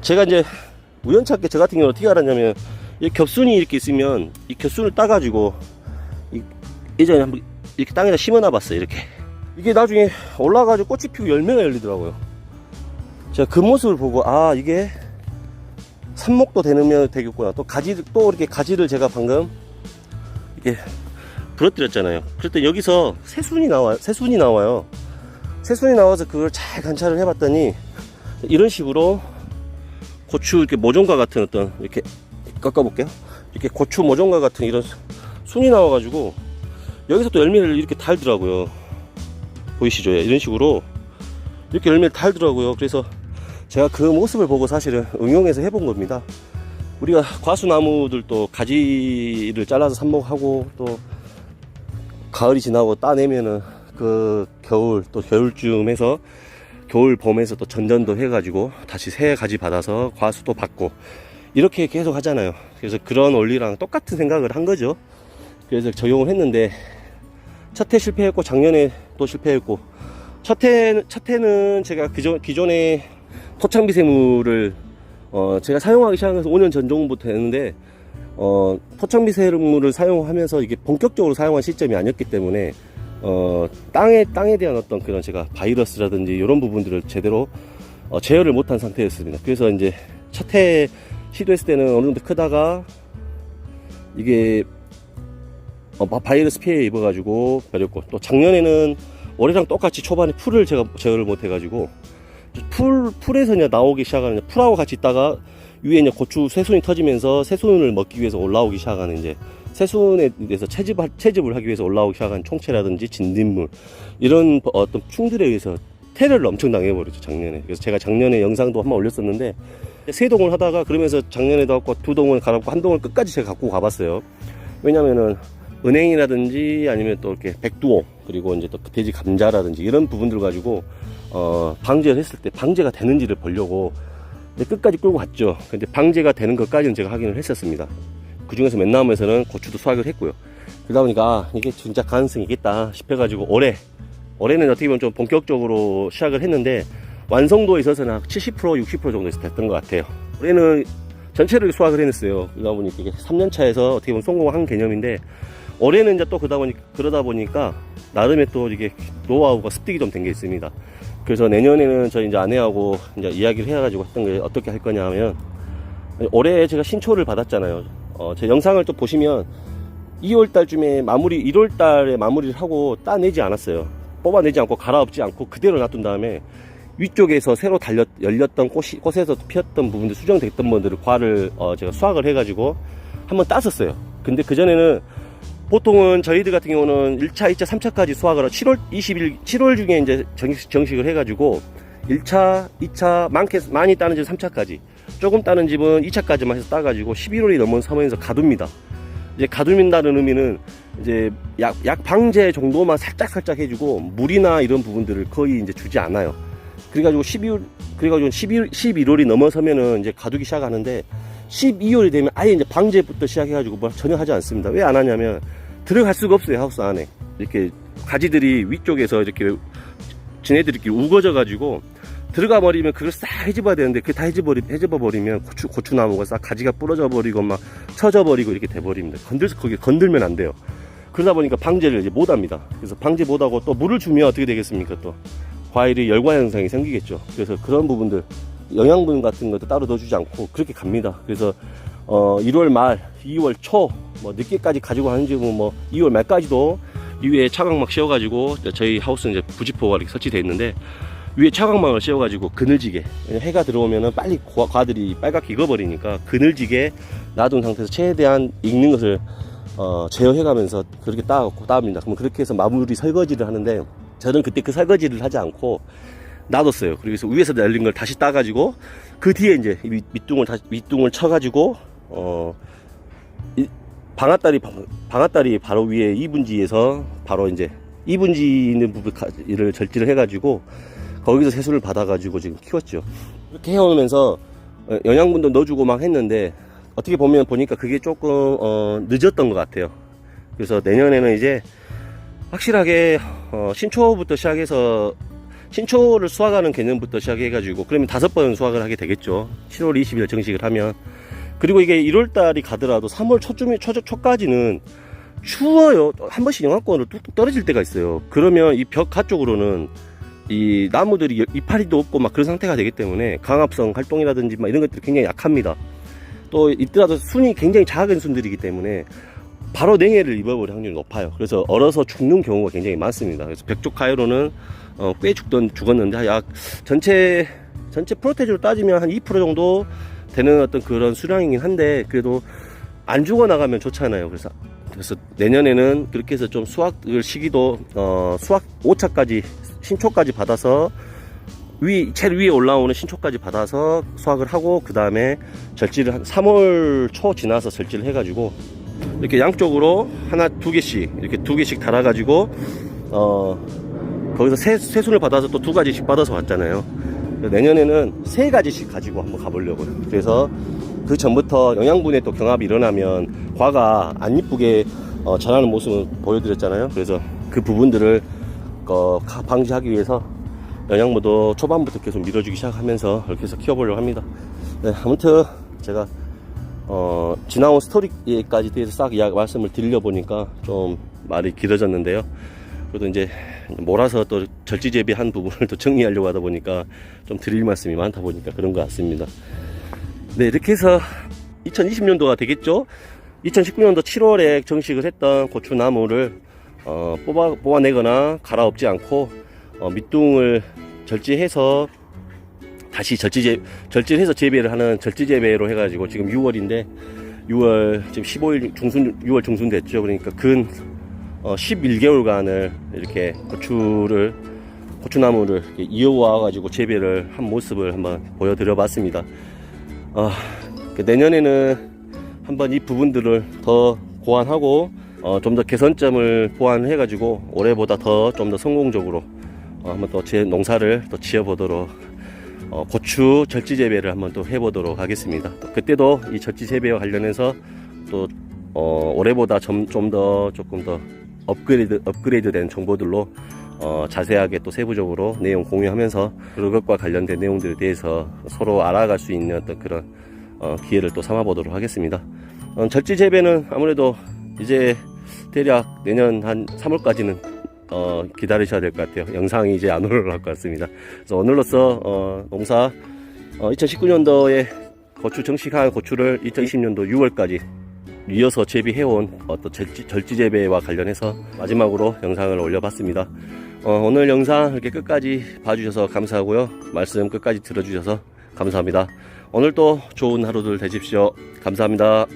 제가 이제 우연찮게 저 같은 경우는 어떻게 알았냐면, 이 겹순이 이렇게 있으면 이 겹순을 따가지고 예전에 한번 이렇게 땅에다 심어놔 봤어요. 이렇게 이게 나중에 올라가지고 꽃이 피고 열매가 열리더라고요. 제가 그 모습을 보고 이게 삽목도 되겠구나. 또 이렇게 가지를 제가 방금 이렇게 부러뜨렸잖아요. 그럴 때 여기서 새순이 나와요. 새순이 나와서 그걸 잘 관찰을 해봤더니 이런 식으로 고추 이렇게 모종과 같은 어떤, 이렇게 꺾어볼게요. 이렇게 고추 모종과 같은 이런 순이 나와가지고 여기서 또 열매를 이렇게 달더라고요. 보이시죠? 이런 식으로 이렇게 열매를 달더라고요. 그래서 제가 그 모습을 보고 사실은 응용해서 해본 겁니다. 우리가 과수나무들도 가지를 잘라서 삽목하고 또 가을이 지나고 따내면은 그 겨울쯤 해서 겨울 봄에서 또 전전도 해가지고 다시 새 가지 받아서 과수도 받고 이렇게 계속 하잖아요. 그래서 그런 원리랑 똑같은 생각을 한 거죠. 그래서 적용을 했는데 첫 해 실패했고 작년에 또 실패했고, 첫 해는 제가 기존에 토착미생물을 제가 사용하기 시작해서 5년 전 정도부터 했는데 토착미생물을 사용하면서 이게 본격적으로 사용한 시점이 아니었기 때문에 땅에 대한 어떤 그런 제가 바이러스라든지 이런 부분들을 제대로 제어를 못한 상태였습니다. 그래서 이제 첫 해 시도했을 때는 어느 정도 크다가 이게 바이러스 피해 입어가지고 버렸고, 또 작년에는 올해랑 똑같이 초반에 풀을 제가 제어를 못해가지고 풀에서 이제 나오기 시작하는, 풀하고 같이 있다가 위에 이제 고추 새순이 터지면서 새순을 먹기 위해서 올라오기 시작하는, 이제 새순에 대해서 채집을 하기 위해서 올라오기 시작한 총체라든지 진딧물, 이런 어떤 충들에 의해서 테러를 엄청 당해버렸죠, 작년에. 그래서 제가 작년에 영상도 한번 올렸었는데, 3동을 하다가 그러면서 작년에도 갖고 2동을 갈아갖고 1동을 끝까지 제가 갖고 가봤어요. 왜냐면은 은행이라든지 아니면 또 이렇게 백두홍, 그리고 이제 또 돼지 감자라든지 이런 부분들 가지고 방제를 했을 때 방제가 되는지를 보려고 끝까지 끌고 갔죠. 근데 방제가 되는 것까지는 제가 확인을 했었습니다. 그 중에서 맨나무에서는 고추도 수확을 했고요. 그러다 보니까 이게 진짜 가능성이 있겠다 싶어가지고 올해는 어떻게 보면 좀 본격적으로 시작을 했는데, 완성도에 있어서는 70% 60% 정도 됐던 것 같아요. 올해는 전체를 수확을 해냈어요. 그러다 보니까 이게 3년차에서 어떻게 보면 성공한 개념인데, 올해는 이제 또 그러다 보니까 나름의 또 이게 노하우가 습득이 좀 된 게 있습니다. 그래서 내년에는 저희 이제 아내하고 이제 이야기를 해가지고 했던 게, 어떻게 할 거냐 하면, 올해 제가 신초를 받았잖아요. 제 영상을 또 보시면 2월달쯤에 1월달에 마무리를 하고 따내지 않았어요. 뽑아내지 않고 갈아엎지 않고 그대로 놔둔 다음에 위쪽에서 새로 열렸던 꽃에서 피었던 부분들, 수정됐던 부분들을 과를 제가 수확을 해가지고 한번 땄었어요. 근데 그전에는 보통은 저희들 같은 경우는 1차, 2차, 3차까지 수확을 7월 중에 이제 정식을 해가지고 1차, 2차, 많이 따는 집 3차까지, 조금 따는 집은 2차까지만 해서 따가지고 11월이 넘어서면서 가둡니다. 이제 가두민다는 의미는 이제 약 방제 정도만 살짝 해주고 물이나 이런 부분들을 거의 이제 주지 않아요. 그래가지고 11월이 넘어서면은 이제 가두기 시작하는데, 12월이 되면 아예 이제 방제부터 시작해가지고 뭐 전혀 하지 않습니다. 왜 안 하냐면 들어갈 수가 없어요. 하우스 안에 이렇게 가지들이 위쪽에서 이렇게 지네들끼리 우거져가지고 들어가 버리면 그걸 싹 해집어야 되는데, 그게 다 해집어 버리면 고추나무가 싹 가지가 부러져 버리고 막 처져 버리고 이렇게 돼 버립니다. 거기 건들면 안 돼요. 그러다 보니까 방제를 이제 못 합니다. 그래서 방제 못 하고 또 물을 주면 어떻게 되겠습니까? 또 과일이 열과 현상이 생기겠죠. 그래서 그런 부분들, 영양분 같은 것도 따로 넣어주지 않고 그렇게 갑니다. 그래서 1월 말, 2월 초, 뭐 늦게까지 가지고 하는 집은 뭐 2월 말까지도 위에 차광막 씌워가지고, 저희 하우스는 이제 부지포가 이렇게 설치되어 있는데 위에 차광막을 씌워가지고 그늘지게, 해가 들어오면은 빨리 과들이 빨갛게 익어버리니까 그늘지게 놔둔 상태에서 최대한 익는 것을 제어해가면서 그렇게 따옵니다. 그럼 그렇게 해서 마무리 설거지를 하는데, 저는 그때 그 설거지를 하지 않고 놔뒀어요. 그래서 위에서 열린 걸 다시 따가지고 그 뒤에 이제 밑둥을 쳐가지고 방앗다리 바로 위에 2분지에서 바로 이제 2분지 있는 부분을 절지를 해가지고 거기서 세수를 받아가지고 지금 키웠죠. 이렇게 해오면서 영양분도 넣어주고 막 했는데 어떻게 보니까 그게 조금 늦었던 것 같아요. 그래서 내년에는 이제 확실하게 신초부터 시작해서 신초를 수확하는 개념부터 시작해가지고 그러면 5번 수확을 하게 되겠죠. 7월 20일 정식을 하면. 그리고 이게 1월달이 가더라도 3월 초까지는 추워요. 한 번씩 영하권으로 뚝뚝 떨어질 때가 있어요. 그러면 이 벽 가쪽으로는 이 나무들이 이파리도 없고 막 그런 상태가 되기 때문에 강압성 활동이라든지 막 이런 것들이 굉장히 약합니다. 또 있더라도 순이 굉장히 작은 순들이기 때문에 바로 냉해를 입어버릴 확률이 높아요. 그래서 얼어서 죽는 경우가 굉장히 많습니다. 그래서 벽쪽 가해로는 꽤 죽었는데 약 전체 프로테이지로 따지면 한 2% 정도 되는 어떤 그런 수량이긴 한데 그래도 안 죽어 나가면 좋잖아요. 그래서 내년에는 그렇게 해서 좀 수확을 시기도 수확 5차까지 신초까지 받아서 제일 위에 올라오는 신초까지 받아서 수확을 하고 그 다음에 절지를 한 3월 초 지나서 절지를 해가지고 이렇게 양쪽으로 하나 2개씩 이렇게 2개씩 달아가지고 거기서 세순을 받아서 또 2가지씩 받아서 왔잖아요. 내년에는 3가지씩 가지고 한번 가보려고요. 그래서 그 전부터 영양분에 또 경합이 일어나면 과가 안 이쁘게 자라는 모습을 보여드렸잖아요. 그래서 그 부분들을 방지하기 위해서 영양분도 초반부터 계속 밀어주기 시작하면서 이렇게 해서 키워보려고 합니다. 네, 아무튼 제가 지나온 스토리까지 대해서 싹 말씀을 드리려보니까 좀 말이 길어졌는데요. 그래도 이제 몰아서 또 절지 재배한 부분을 또 정리하려고 하다 보니까 좀 드릴 말씀이 많다 보니까 그런 것 같습니다. 네, 이렇게 해서 2020년도가 되겠죠. 2019년도 7월에 정식을 했던 고추나무를 뽑아내거나 갈아엎지 않고 밑둥을 절지해서 다시 절지를 해서 재배를 하는 절지 재배로 해가지고 지금 6월인데 6월 지금 15일 6월 중순 됐죠. 그러니까 근 11개월간을 이렇게 고추나무를 이렇게 이어와 가지고 재배를 한 모습을 한번 보여드려 봤습니다. 내년에는 한번 이 부분들을 더 고안하고 좀 더 개선점을 보완해 가지고 올해보다 좀 더 성공적으로 한번 또 제 농사를 또 지어보도록 고추 절지 재배를 한번 또 해보도록 하겠습니다. 또 그때도 이 절지 재배와 관련해서 또 올해보다 조금 더 업그레이드된 정보들로 자세하게 또 세부적으로 내용 공유하면서 그것과 관련된 내용들에 대해서 서로 알아갈 수 있는 어떤 그런 기회를 또 삼아보도록 하겠습니다. 절지 재배는 아무래도 이제 대략 내년 한 3월까지는 기다리셔야 될 것 같아요. 영상이 이제 안 올라갈 것 같습니다. 그래서 오늘로써 농사 2019년도에 고추 정식한 고추를 2020년도 6월까지 이어서 재배해온 어떤 절지 재배와 관련해서 마지막으로 영상을 올려봤습니다. 오늘 영상 이렇게 끝까지 봐주셔서 감사하고요. 말씀 끝까지 들어주셔서 감사합니다. 오늘도 좋은 하루들 되십시오. 감사합니다.